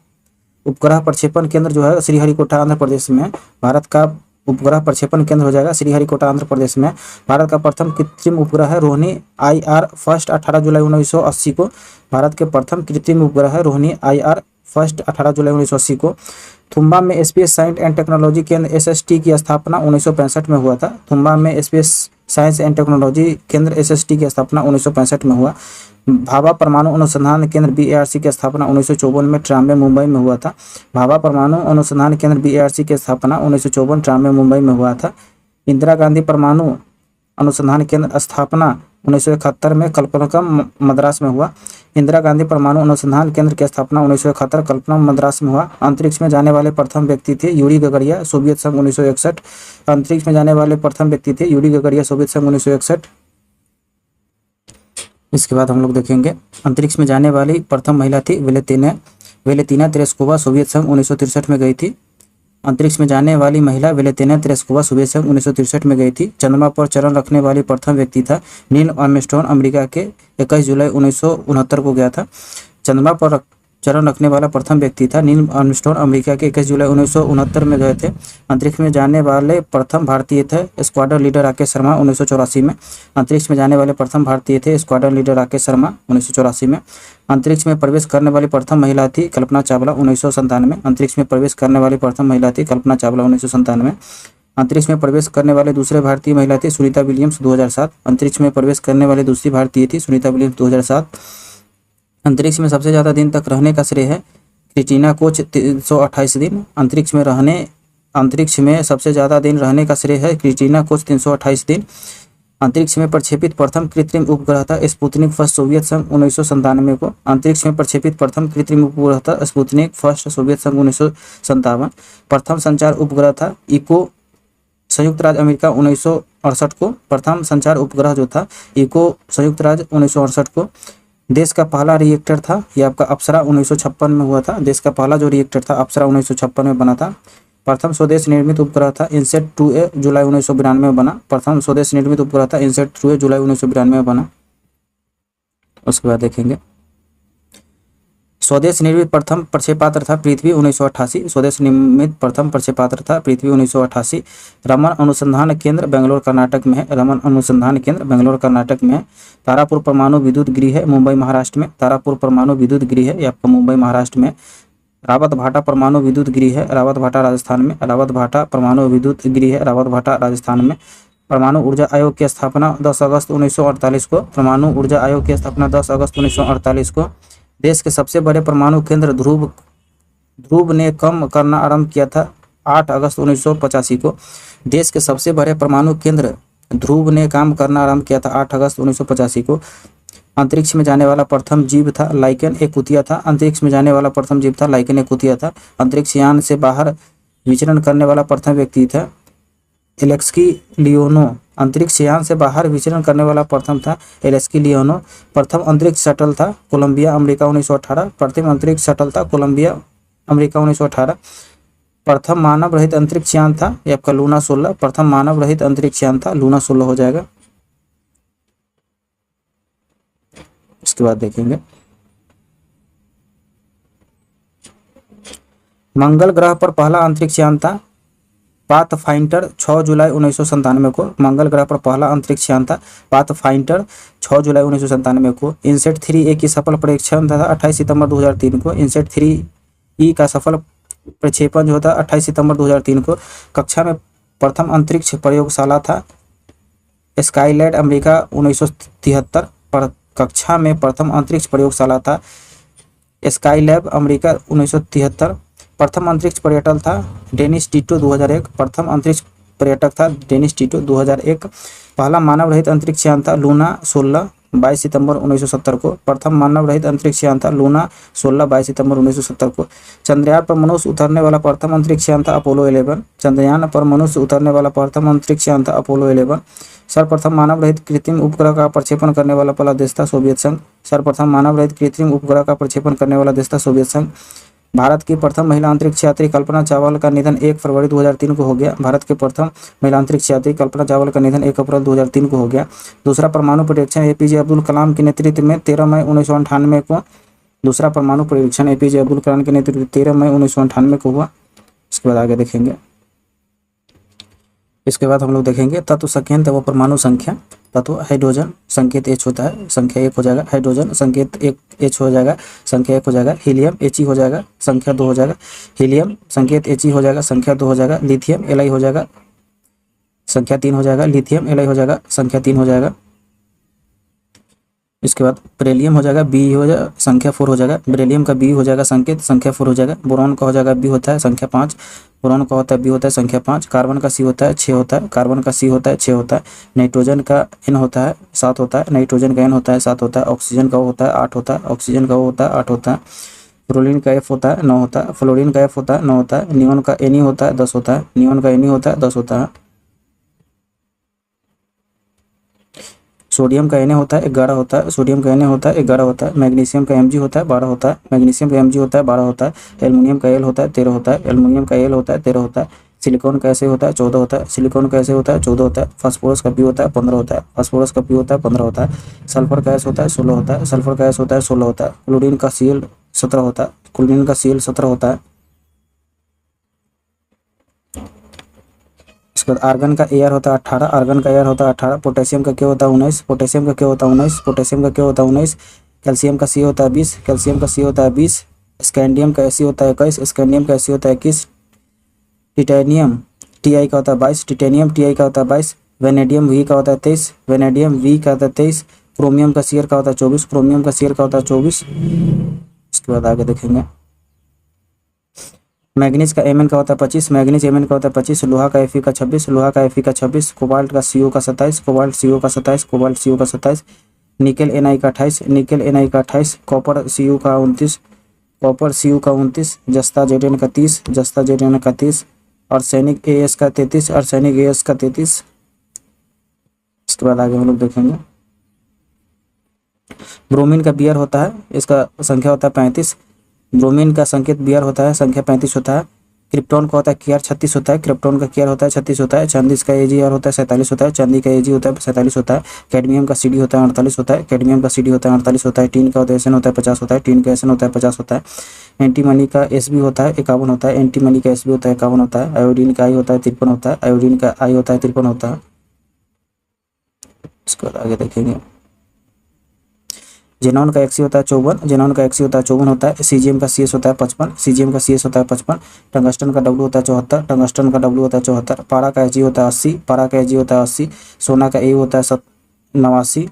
उपग्रह प्रक्षेपण केंद्र जो है श्रीहरिकोटा आंध्र प्रदेश में है। भारत का उपग्रह प्रक्षेपण केंद्र हो जाएगा श्रीहरिकोटा आंध्र प्रदेश में। भारत का प्रथम कृत्रिम उपग्रह है रोहिणी IR फर्स्ट 18 जुलाई 1980 को। भारत के प्रथम कृत्रिम उपग्रह है रोहिणी IR फर्स्ट 18 जुलाई 1980 को। थुम्बा में स्पेस साइंस एंड टेक्नोलॉजी केंद्र SST की स्थापना 1965 में हुआ था। थुम्बा में स्पेस साइंस एंड टेक्नोलॉजी केंद्र SST की स्थापना 1965 में हुआ। भाभा परमाणु अनुसंधान केंद्र BARC की स्थापना 1954 में ट्राम्बे मुंबई में हुआ था। भाभा परमाणु अनुसंधान केंद्र BARC की स्थापना 1954 ट्राम्बे मुंबई में हुआ था। इंदिरा गांधी परमाणु अनुसंधान केंद्र स्थापना 1971 में कल्पना मद्रास में हुआ। इंदिरा गांधी परमाणु अनुसंधान केंद्र की स्थापना 1971 कल्पना मद्रास में हुआ। अंतरिक्ष में जाने वाले प्रथम व्यक्ति थे यूरी गगरिया, सोवियत संघ 1961। अंतरिक्ष में जाने वाले प्रथम व्यक्ति थे यूरी गगरिया, सोवियत संघ 1961। इसके बाद हम लोग देखेंगे अंतरिक्ष में जाने वाली प्रथम महिला थी वेलेतिना तेरेस्कोवा, सोवियत संघ 1963 में गई थी। अंतरिक्ष में जाने वाली महिला वेलेतिना तेरेस्कोवा सोवियत संघ 1963 में गई थी। चंद्रमा पर चरण रखने वाली प्रथम व्यक्ति था नील आर्मस्ट्रॉन्ग, अमेरिका के 21 जुलाई 1969 को गया था। चंद्रमा पर चरण रखने वाला प्रथम व्यक्ति था नील आर्मस्ट्रॉन्ग, अमेरिका के 21 जुलाई 1969 में गए थे। अंतरिक्ष में जाने वाले प्रथम भारतीय थे स्क्वाड्रन लीडर राकेश शर्मा 1984 में। अंतरिक्ष में जाने वाले प्रथम भारतीय थे स्क्वाड्रन लीडर राकेश शर्मा 1984 में। अंतरिक्ष में प्रवेश करने वाली प्रथम महिला थी कल्पना चावला 1997। अंतरिक्ष में प्रवेश करने वाली प्रथम महिला थी कल्पना चावला 1997। अंतरिक्ष में प्रवेश करने वाले दूसरे भारतीय महिला थी सुनीता विलियम्स 2007। अंतरिक्ष में प्रवेश करने वाली दूसरी भारतीय थी सुनीता विलियम्स 2007। अंतरिक्ष में सबसे ज़्यादा दिन तक रहने का श्रेय है क्रिस्टीना कोच 328 दिन। अंतरिक्ष में सबसे ज़्यादा दिन रहने का श्रेय है क्रिस्टीना कोच 328 दिन। अंतरिक्ष में प्रक्षेपित प्रथम कृत्रिम उपग्रह था स्पुतनिक फर्स्ट, सोवियत संघ 1997 को। अंतरिक्ष में प्रक्षेपित प्रथम कृत्रिम उपग्रह था स्पुतनिक फर्स्ट, सोवियत संघ 1957। प्रथम संचार उपग्रह था इको, संयुक्त राज्य अमेरिका 1968 को। प्रथम संचार उपग्रह जो था इको, संयुक्त राज्य 1968 को। देश का पहला रिएक्टर था यह आपका अप्सरा 1956 में हुआ था। देश का पहला जो रिएक्टर था अप्सरा 1956 में बना था। प्रथम स्वदेश निर्मित उपग्रह था इनसेट 2A, जुलाई 1992 में बना। प्रथम स्वदेश निर्मित उपग्रह था इनसेट 2A, जुलाई 1992 में बना। उसके बाद देखेंगे स्वदेश निर्मित प्रथम प्रक्षेपास्त्र था पृथ्वी 1988। स्वदेश निर्मित प्रथम प्रक्षेपास्त्र था पृथ्वी 1988। रमन अनुसंधान केंद्र बेंगलोर कर्नाटक में है। रमन अनुसंधान केंद्र बेंगलोर कर्नाटक में है। तारापुर परमाणु विद्युत गृह है मुंबई महाराष्ट्र में। तारापुर परमाणु विद्युत गृह है आपका मुंबई महाराष्ट्र में। रावत भाटा परमाणु विद्युत गृह है रावत भाटा राजस्थान में। रावत भाटा परमाणु विद्युत गृह है रावत भाटा राजस्थान में। परमाणु ऊर्जा आयोग की स्थापना 10 अगस्त 1948 को। परमाणु ऊर्जा आयोग की स्थापना 10 अगस्त 1948 को। देश के सबसे बड़े परमाणु केंद्र ध्रुव ने काम करना आरंभ किया था 8 अगस्त 1985 को। देश के सबसे बड़े परमाणु केंद्र ध्रुव ने काम करना आरंभ किया था 8 अगस्त 1985 को। अंतरिक्ष में जाने वाला प्रथम जीव था लाइकेन एक कुतिया था। अंतरिक्ष में जाने वाला प्रथम जीव था लाइकेन एक कुतिया था। अंतरिक्ष यान से बाहर विचरण करने वाला प्रथम व्यक्ति था एलेक्सी लियोनो। अंतरिक्ष यान से बाहर विचरण करने वाला प्रथम था एलेक्सी लियोनो। प्रथम अंतरिक्ष शटल था कोलंबिया, अमेरिका 1918। प्रथम अंतरिक्ष शटल था कोलंबिया, अमेरिका 1918। प्रथम मानव रहित अंतरिक्ष यान था ये आपका लूना 16। प्रथम मानव रहित अंतरिक्ष यान था लूना 16 हो जाएगा। इसके बाद देखेंगे मंगल ग्रह पर पहला अंतरिक्ष यान था पाथफाइंडर 6 जुलाई 1997 को। मंगल ग्रह पर पहला अंतरिक्ष यान था पाथफाइंडर 6 जुलाई 1997 को। इनसेट 3A की सफल परीक्षण था 28 सितंबर 2003 को। इनसेट 3E का सफल प्रक्षेपण जो था 28 सितंबर 2003 को। कक्षा में प्रथम अंतरिक्ष प्रयोगशाला था स्काईलैंड, अमेरिका 1973 पर। कक्षा में प्रथम अंतरिक्ष प्रयोगशाला था स्काईलैब, अमेरिका 1973। प्रथम अंतरिक्ष पर्यटक था डेनिस टिटो 2001। प्रथम अंतरिक्ष पर्यटक था डेनिस टिटो 2001। पहला मानव रहित अंतरिक्ष यान था लूना 16 22 सितंबर 1970 को। प्रथम मानव रहित अंतरिक्ष यान था लूना 16 22 सितंबर 1970 को। चंद्रयान पर मनुष्य उतरने वाला प्रथम अंतरिक्ष यान था अपोलो 11। चंद्रयान पर मनुष्य उतरने वाला प्रथम अंतरिक्ष यान था अपोलो 11। सर्वप्रथम मानव रहित कृत्रिम उपग्रह का प्रक्षेपण करने वाला पहला देश था सोवियत संघ। सर्वप्रथम मानव रहित कृत्रिम उपग्रह का प्रक्षेपण करने वाला देश था सोवियत संघ। भारत की प्रथम महिला अंतरिक्ष यात्री कल्पना चावला का निधन 1 फरवरी 2003 को हो गया। भारत के प्रथम महिला अंतरिक्ष यात्री कल्पना चावला का निधन 1 अप्रैल 2003 को हो गया। दूसरा परमाणु परीक्षण एपीजे अब्दुल कलाम के नेतृत्व में 13 मई 1998 को दूसरा परमाणु परीक्षण एपीजे अब्दुल कलाम के नेतृत्व में 13 मई 1998 को हुआ। इसके बाद आगे देखेंगे। इसके बाद हम लोग देखेंगे तत्व संकेत व परमाणु संख्या। तत्व हाइड्रोजन संकेत H होता है, संख्या 1 हो जाएगा। हाइड्रोजन संकेत H हो जाएगा, संख्या 1 हो जाएगा। हीलियम He हो जाएगा, संख्या 2 हो जाएगा। हीलियम संकेत He हो जाएगा, संख्या 2 हो जाएगा। लिथियम Li हो जाएगा, संख्या 3 हो जाएगा। लिथियम Li हो जाएगा, संख्या 3 हो जाएगा। इसके बाद बेरिलियम हो जाएगा, Be हो जाएगा, संख्या 4 हो जाएगा। बेरिलियम का Be हो जाएगा संकेत, संख्या 4 हो जाएगा। बोरॉन का हो जाएगा B होता है, संख्या 5। बोरॉन का होता है B होता है, संख्या 5। कार्बन का C होता है 6 होता है। कार्बन का C होता है 6 होता है। नाइट्रोजन का N होता है 7 होता है। नाइट्रोजन का N होता है 7 होता है। ऑक्सीजन का O होता है 8 होता है। ऑक्सीजन का O होता है 8 होता है। फ्लोरीन का F होता है 9 होता है। फ्लोरीन का F होता है 9 होता है। नियोन का Ne होता है 10 होता है। नियोन का Ne होता है 10 होता है। सोडियम का Na होता है 11 होता है। सोडियम का Na होता है 11 होता है। मैग्नीशियम का Mg होता है 12 होता है। मैग्नीशियम का Mg होता है 12 होता है। एल्युमिनियम का L होता है 13 होता है। एल्युमिनियम का L होता है 13 होता है। सिलिकॉन का Sa होता है 14 होता है। सिलिकॉन का Sa होता है 14 होता है। फास्फोरस का P होता है 15 होता है। फास्फोरस का P होता है 15 होता है। सल्फर का S होता है 16 होता है। सल्फर का S होता है 16 होता है। क्लोरीन का Cl 17 होता है। क्लोरीन का Cl 17 होता है। इसके बाद आर्गन का Ar होता है 18। आर्गन का Ar होता है 18। पोटेशियम का K होता है 19। पोटेशियम का K होता है 19। पोटेशियम का K होता है 19। कैल्शियम का C होता है 20। कैल्शियम का C होता है 20। स्कैंडियम का Ac होता है 21। स्कैंडियम का Ac होता है 21। टिटेनियम Ti का होता है 22। टिटेनियम Ti का होता है 22। वेनेडियम V का होता है 23। वेनेडियम V का होता है 23। क्रोमियम का Cr का होता है 24। क्रोमियम का Cr का होता है 24। इसके बाद आगे देखेंगे। मैग्नीज का Mn का होता है 25। मैग्नीज Mn का होता है 25। लोहा का Fe का 26। लोहा का Fe का 26। कोबाल्ट का Co का 27। कोबाल्ट Co का 27। कोबाल्ट Co का 27। निकेल Ni का 28। निकेल Ni का 28। कॉपर Cu का 29। कॉपर Cu का 29। जस्ता Zn का 30। जस्ता Zn का 30। आर्सेनिक As का 33। आर्सेनिक As का 33। इसके बाद आगे हम लोग देखेंगे। ब्रोमीन का Br होता है, इसका संख्या होता है 35। ब्रोमीन का संकेत Br होता है, संख्या 35 होता है। क्रिप्टॉन का होता है Kr 36 होता है। क्रिप्टॉन का Kr होता है 36 होता है। चांदी का Ag होता है 47 होता है। चांदी का Ag होता है 47 होता है। कैडमियम का Cd होता है 48 होता है। कैडमियम का Cd होता है 48 होता है। टीन का होता है Sn होता है 50 होता है। टीन का Sn होता है 50 होता है। एंटीमनी का Sb होता है 51 होता है। एंटीमनी का Sb होता है 51 होता है। आयोडीन का I होता है 53 होता है। आयोडीन का I होता है 53 होता है। इसके बाद आगे देखेंगे। जेनॉन का Xc होता है 54। जेनॉन का Xc होता है 54 होता है। सीजीएम का CS होता है 55। सीजीएम का CS होता है 55। टंगस्टन का W होता है 74। टंगस्टन का W होता है 74। पारा का Ag होता है 80। पारा का Ag होता है 80। सोना का A होता है 89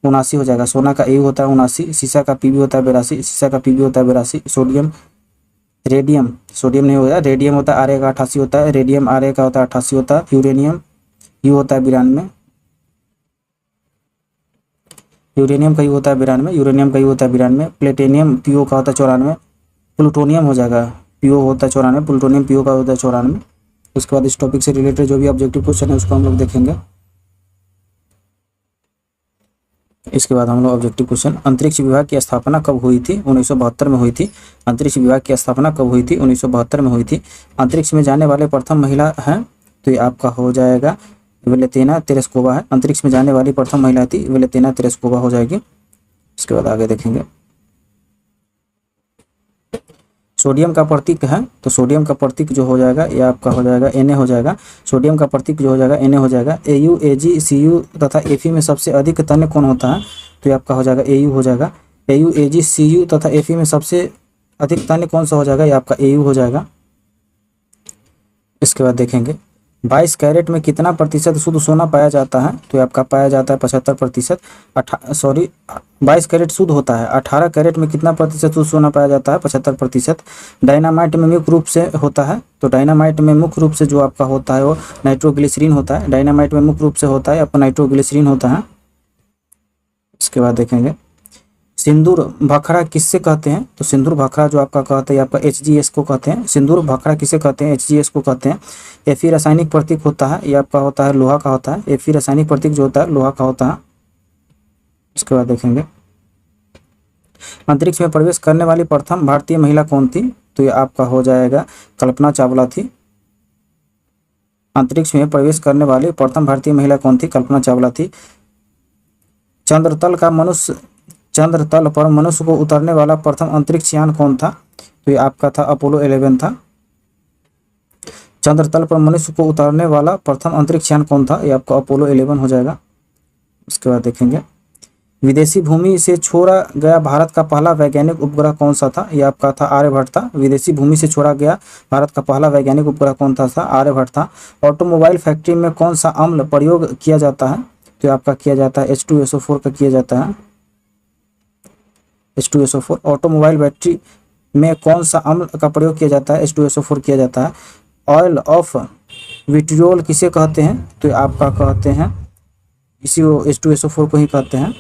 79 हो जाएगा। सोना का A होता है 79। शीशा का Pb होता है 82। शीशा का Pb होता है 82। सोडियम रेडियम सोडियम नहीं होता, रेडियम होता है Ra का 88 होता है। रेडियम Ra का होता है 88 होता है। यूरेनियम U होता है 92। यूरेनियम का U होता है 92। यूरेनियम का U होता है 92। प्लेटिनियम PO का होता है 94। प्लूटोनियम हो जाएगा PO होता है 94। प्लूटोनियम PO का होता है 94। उसके बाद इस टॉपिक से रिलेटेड जो भी ऑब्जेक्टिव क्वेश्चन है उसको हम लोग देखेंगे। इसके बाद हम लोग ऑब्जेक्टिव क्वेश्चन, अंतरिक्ष विभाग की स्थापना कब हुई थी? 1972 में हुई थी। अंतरिक्ष विभाग की स्थापना कब हुई थी? 1972 में हुई थी। अंतरिक्ष में जाने वाले प्रथम महिला हैं तो ये आपका हो जाएगा वेलेंतिना तेरेस्कोवा है। अंतरिक्ष में जाने वाली प्रथम महिला थी वेलेंतिना तेरेस्कोवा हो जाएगी। इसके बाद आगे देखेंगे। सोडियम का प्रतीक है तो सोडियम का प्रतीक जो हो जाएगा ये आपका हो जाएगा Na हो जाएगा। सोडियम का प्रतीक जो हो जाएगा Na हो जाएगा। Au Ag Cu तथा Fe में सबसे अधिक तन्य कौन होता है? तो ये आपका हो जाएगा Au हो जाएगा। Au Ag Cu तथा Fe में सबसे अधिक तन्य कौन सा हो जाएगा? ये आपका Au हो जाएगा। इसके बाद देखेंगे 22 कैरेट में कितना प्रतिशत शुद्ध सोना पाया जाता है? तो ये आपका पाया जाता है 75%। 22 कैरेट शुद्ध होता है। 18 कैरेट में कितना प्रतिशत शुद्ध सोना पाया जाता है? 75%। डायनामाइट में मुख्य रूप से होता है तो डायनामाइट में मुख्य रूप से जो आपका होता है वो नाइट्रोग्लिसरीन होता है। डायनामाइट में मुख्य रूप से होता है आपका नाइट्रोग्लिसरीन होता है। इसके बाद देखेंगे सिंदूर भखरा किससे कहते हैं? तो सिंदूर भखरा जो आपका कहते हैं आपका HGS को कहते हैं। सिंदूर भखरा किसे कहते हैं? HGS को कहते हैं। Fe रासायनिक प्रतीक होता है, ये आपका होता है लोहा का होता है। Fe रासायनिक प्रतीक जो होता है लोहा का होता है। इसके बाद देखेंगे अंतरिक्ष में प्रवेश करने वाली प्रथम भारतीय महिला कौन थी? तो ये आपका हो जाएगा कल्पना चावला थी। अंतरिक्ष में प्रवेश करने वाली प्रथम भारतीय महिला कौन थी? कल्पना चावला थी। चंद्र तल पर मनुष्य को उतारने वाला प्रथम अंतरिक्ष यान कौन था? तो ये आपका था अपोलो 11 था। चंद्र तल पर मनुष्य को उतारने वाला प्रथम अंतरिक्ष यान कौन था? ये आपका अपोलो 11 हो जाएगा। उसके बाद देखेंगे विदेशी भूमि से छोड़ा गया भारत का पहला वैज्ञानिक उपग्रह कौन सा था? ये आपका था आर्यभट्ट था। विदेशी भूमि से छोड़ा गया भारत का पहला वैज्ञानिक उपग्रह कौन था? आर्यभट्ट था। ऑटोमोबाइल फैक्ट्री में कौन सा अम्ल प्रयोग किया जाता है? तो आपका किया जाता है H2SO4 का किया जाता है, H2SO4। ऑटोमोबाइल बैटरी में कौन सा अम्ल का प्रयोग किया जाता है? H2SO4 किया जाता है। ऑयल ऑफ विट्रियोल किसे कहते हैं? तो आपका कहते हैं इसी H2SO4 को ही कहते हैं।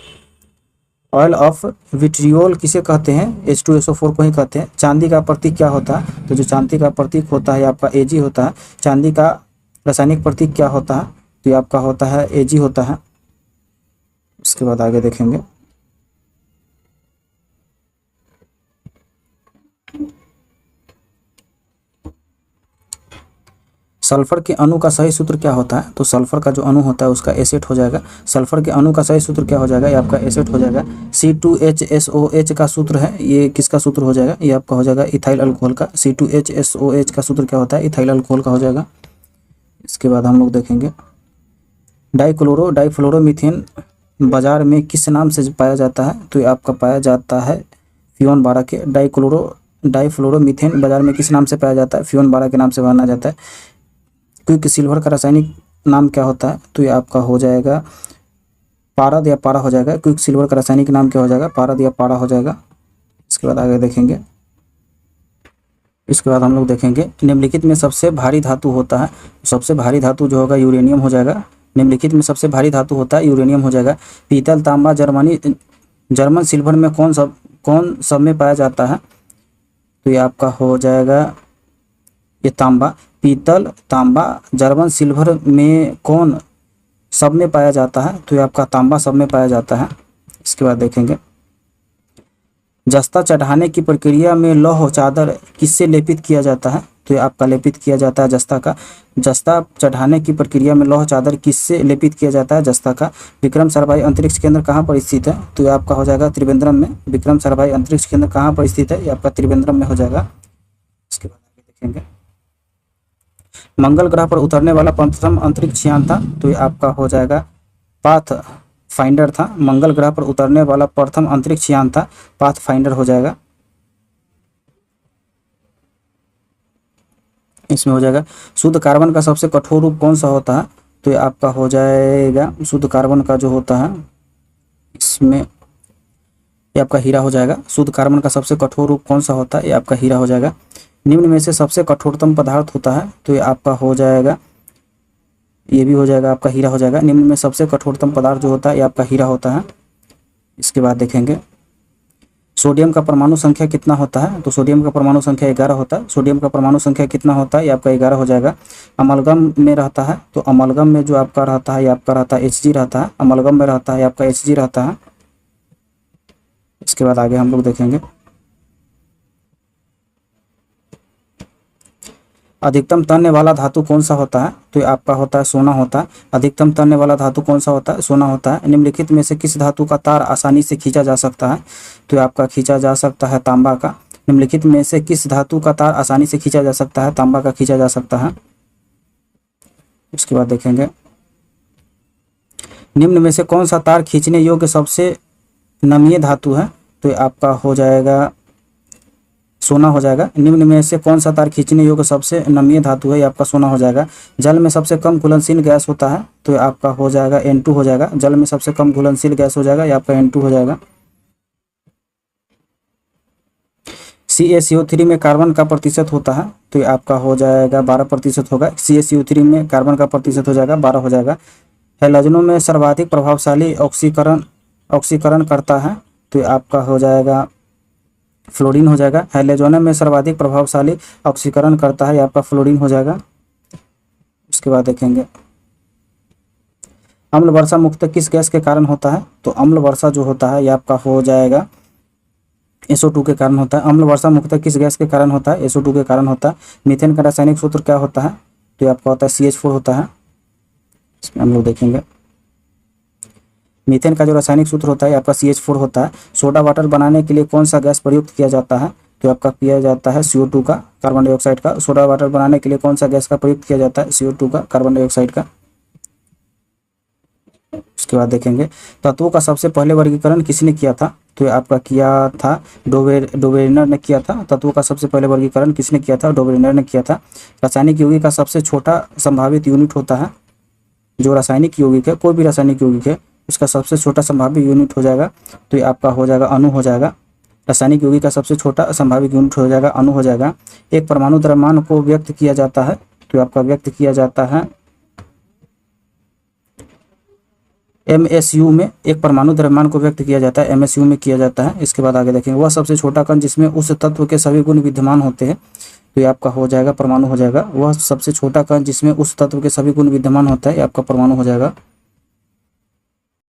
ऑयल ऑफ विट्रियोल किसे कहते हैं? H2SO4 को ही कहते हैं। चांदी का प्रतीक क्या होता है? तो जो चांदी का प्रतीक होता है आपका Ag होता है। चांदी का रासायनिक प्रतीक क्या होता है? तो ये आपका होता है Ag होता है। उसके बाद आगे देखेंगे सल्फर के अणु का सही सूत्र क्या होता है? तो सल्फर का जो अणु होता है उसका एसिड हो जाएगा। सल्फर के अणु का सही सूत्र क्या हो जाएगा? ये आपका एसिड हो जाएगा। C2HSOH का सूत्र है, ये किसका सूत्र हो जाएगा? ये आपका हो जाएगा इथाइल अल्कोहल का। C2HSOH का सूत्र क्या होता है? इथाइल अल्कोहल का हो जाएगा। इसके बाद हम लोग देखेंगे डाइफ्लोरोमीथेन बाजार में किस नाम से पाया जाता है? तो ये आपका पाया जाता है फ्यून 12 के। डाइफ्लोरोमीथेन बाजार में किस नाम से पाया जाता है? फ्यून 12 के नाम से जाना जाता है। क्विक सिल्वर का रासायनिक नाम क्या होता है? तो ये आपका हो जाएगा पारद या पारा हो जाएगा। क्विक सिल्वर का रासायनिक नाम क्या हो जाएगा? पारद या पारा हो जाएगा। इसके बाद आगे देखेंगे हम लोग देखेंगे निम्नलिखित में सबसे भारी धातु होता है। सबसे भारी धातु जो होगा यूरेनियम हो जाएगा। निम्नलिखित में सबसे भारी धातु होता है यूरेनियम हो जाएगा। पीतल, तांबा, जर्मन सिल्वर में कौन सब में पाया जाता है? तो ये आपका हो जाएगा ये तांबा। पीतल, तांबा, जर्मन सिल्वर में कौन सब में पाया जाता है? तो ये आपका तांबा सब में पाया जाता है। इसके बाद देखेंगे जस्ता चढ़ाने की प्रक्रिया में लौह चादर किससे लेपित किया जाता है? तो ये आपका लेपित किया जाता है जस्ता का। जस्ता चढ़ाने की प्रक्रिया में लौह चादर किससे लेपित किया जाता है? जस्ता का। विक्रम साराभाई अंतरिक्ष केंद्र कहाँ पर स्थित है? तो ये आपका हो जाएगा त्रिवेंद्रम में। विक्रम साराभाई अंतरिक्ष केंद्र कहाँ पर स्थित है? ये आपका त्रिवेंद्रम में हो जाएगा। इसके बाद आगे देखेंगे मंगल ग्रह पर उतरने वाला प्रथम अंतरिक्ष यान था। तो ये आपका हो जाएगा पाथ फाइंडर था। मंगल ग्रह पर उतरने वाला प्रथम अंतरिक्ष यान था, पाथ फाइंडर हो जाएगा। इसमें हो जाएगा शुद्ध कार्बन का सबसे कठोर रूप कौन सा होता है? तो ये आपका हो जाएगा शुद्ध कार्बन का जो होता है इसमें ये आपका हीरा हो जाएगा। शुद्ध कार्बन का सबसे कठोर रूप कौन सा होता है? ये आपका हीरा हो जाएगा। निम्न में से सबसे कठोरतम पदार्थ होता है? तो ये आपका हो जाएगा ये भी हो जाएगा आपका हीरा हो जाएगा। निम्न में सबसे कठोरतम पदार्थ जो होता है ये आपका हीरा होता है। इसके बाद देखेंगे सोडियम का परमाणु संख्या कितना होता है? तो सोडियम का परमाणु संख्या 11 होता है। सोडियम का परमाणु संख्या कितना होता है? ये आपका 11 हो जाएगा। अमलगम में रहता है, तो अमलगम में जो आपका रहता है ये आपका रहता है Hg रहता है। अमलगम में रहता है आपका Hg रहता है। इसके बाद आगे हम लोग देखेंगे अधिकतम तन्य वाला धातु कौन सा होता है? तो ये आपका होता है सोना होता है। अधिकतम तन्य वाला धातु कौन सा होता है? सोना होता है। निम्नलिखित में से किस धातु का तार आसानी से खींचा जा सकता है? तो ये आपका खींचा जा सकता है तांबा का। निम्नलिखित में से किस धातु का तार आसानी से खींचा जा सकता है? तांबा का खींचा जा सकता है। उसके बाद देखेंगे निम्न में से कौन सा तार खींचने योग्य सबसे नमीय धातु है? तो ये आपका हो जाएगा सोना हो जाएगा। निम्न में से कौन सा तार खींचने योग्य सबसे नमीय धातु है? ये आपका सोना हो जाएगा। जल में सबसे कम घुलनशील गैस होता है? तो ये आपका हो जाएगा N2 हो जाएगा। जल में सबसे कम घुलनशील गैस हो जाएगा, ये आपका N2 हो जाएगा। CaCO3 में कार्बन का प्रतिशत होता है? तो ये आपका हो जाएगा 12% होगा। CaCO3 में कार्बन का प्रतिशत हो जाएगा 12 हो जाएगा। हैलोजनों में सर्वाधिक प्रभावशाली ऑक्सीकरण करता है? तो ये आपका हो जाएगा फ्लोरीन हो जाएगा। हैलोजन में सर्वाधिक प्रभावशाली ऑक्सीकरण करता है, ये आपका फ्लोरीन हो जाएगा। उसके बाद देखेंगे अम्ल वर्षा मुख्यतः किस गैस के कारण होता है। तो अम्ल वर्षा जो होता है ये आपका हो जाएगा SO2 के कारण होता है। अम्ल वर्षा मुख्यतः किस गैस के कारण होता है। SO2 के कारण होता है। मीथेन का रासायनिक सूत्र क्या होता है। तो ये आपका होता है CH4 होता है। इसमें हम लोग देखेंगे मीथेन का जो रासायनिक सूत्र होता है आपका CH4 होता है। सोडा वाटर बनाने के लिए कौन सा गैस प्रयुक्त किया जाता है। तो आपका किया जाता है CO2 का, कार्बन डाइऑक्साइड का। सोडा वाटर बनाने के लिए कौन सा गैस का प्रयुक्त किया जाता है। CO2 का, कार्बन डाइऑक्साइड का। उसके बाद देखेंगे तत्वों का सबसे पहले वर्गीकरण किसने किया था। तो आपका किया था डोबेरिनर ने किया था। तत्वों का सबसे पहले वर्गीकरण किसने किया था। डोबेरिनर ने किया था। रासायनिक यौगिक का सबसे छोटा संभावित यूनिट होता है। जो रासायनिक यौगिक है, कोई भी रासायनिक यौगिक है, उसका सबसे छोटा संभावित यूनिट हो जाएगा तो ये आपका हो जाएगा अणु हो जाएगा। रासायनिक यौगिक का सबसे छोटा संभावित यूनिट हो जाएगा अणु हो जाएगा। एक परमाणु द्रव्यमान को व्यक्त किया जाता है। तो आपका व्यक्त किया जाता है MSU में। एक परमाणु द्रव्यमान को व्यक्त किया जाता है MSU में किया जाता है। इसके बाद आगे देखेंगे वह सबसे छोटा कण जिसमें उस तत्व के सभी गुण विद्यमान होते हैं। तो ये आपका हो जाएगा परमाणु हो जाएगा। वह सबसे छोटा कण जिसमें उस तत्व के सभी गुण विद्यमान होता है, ये आपका परमाणु हो जाएगा।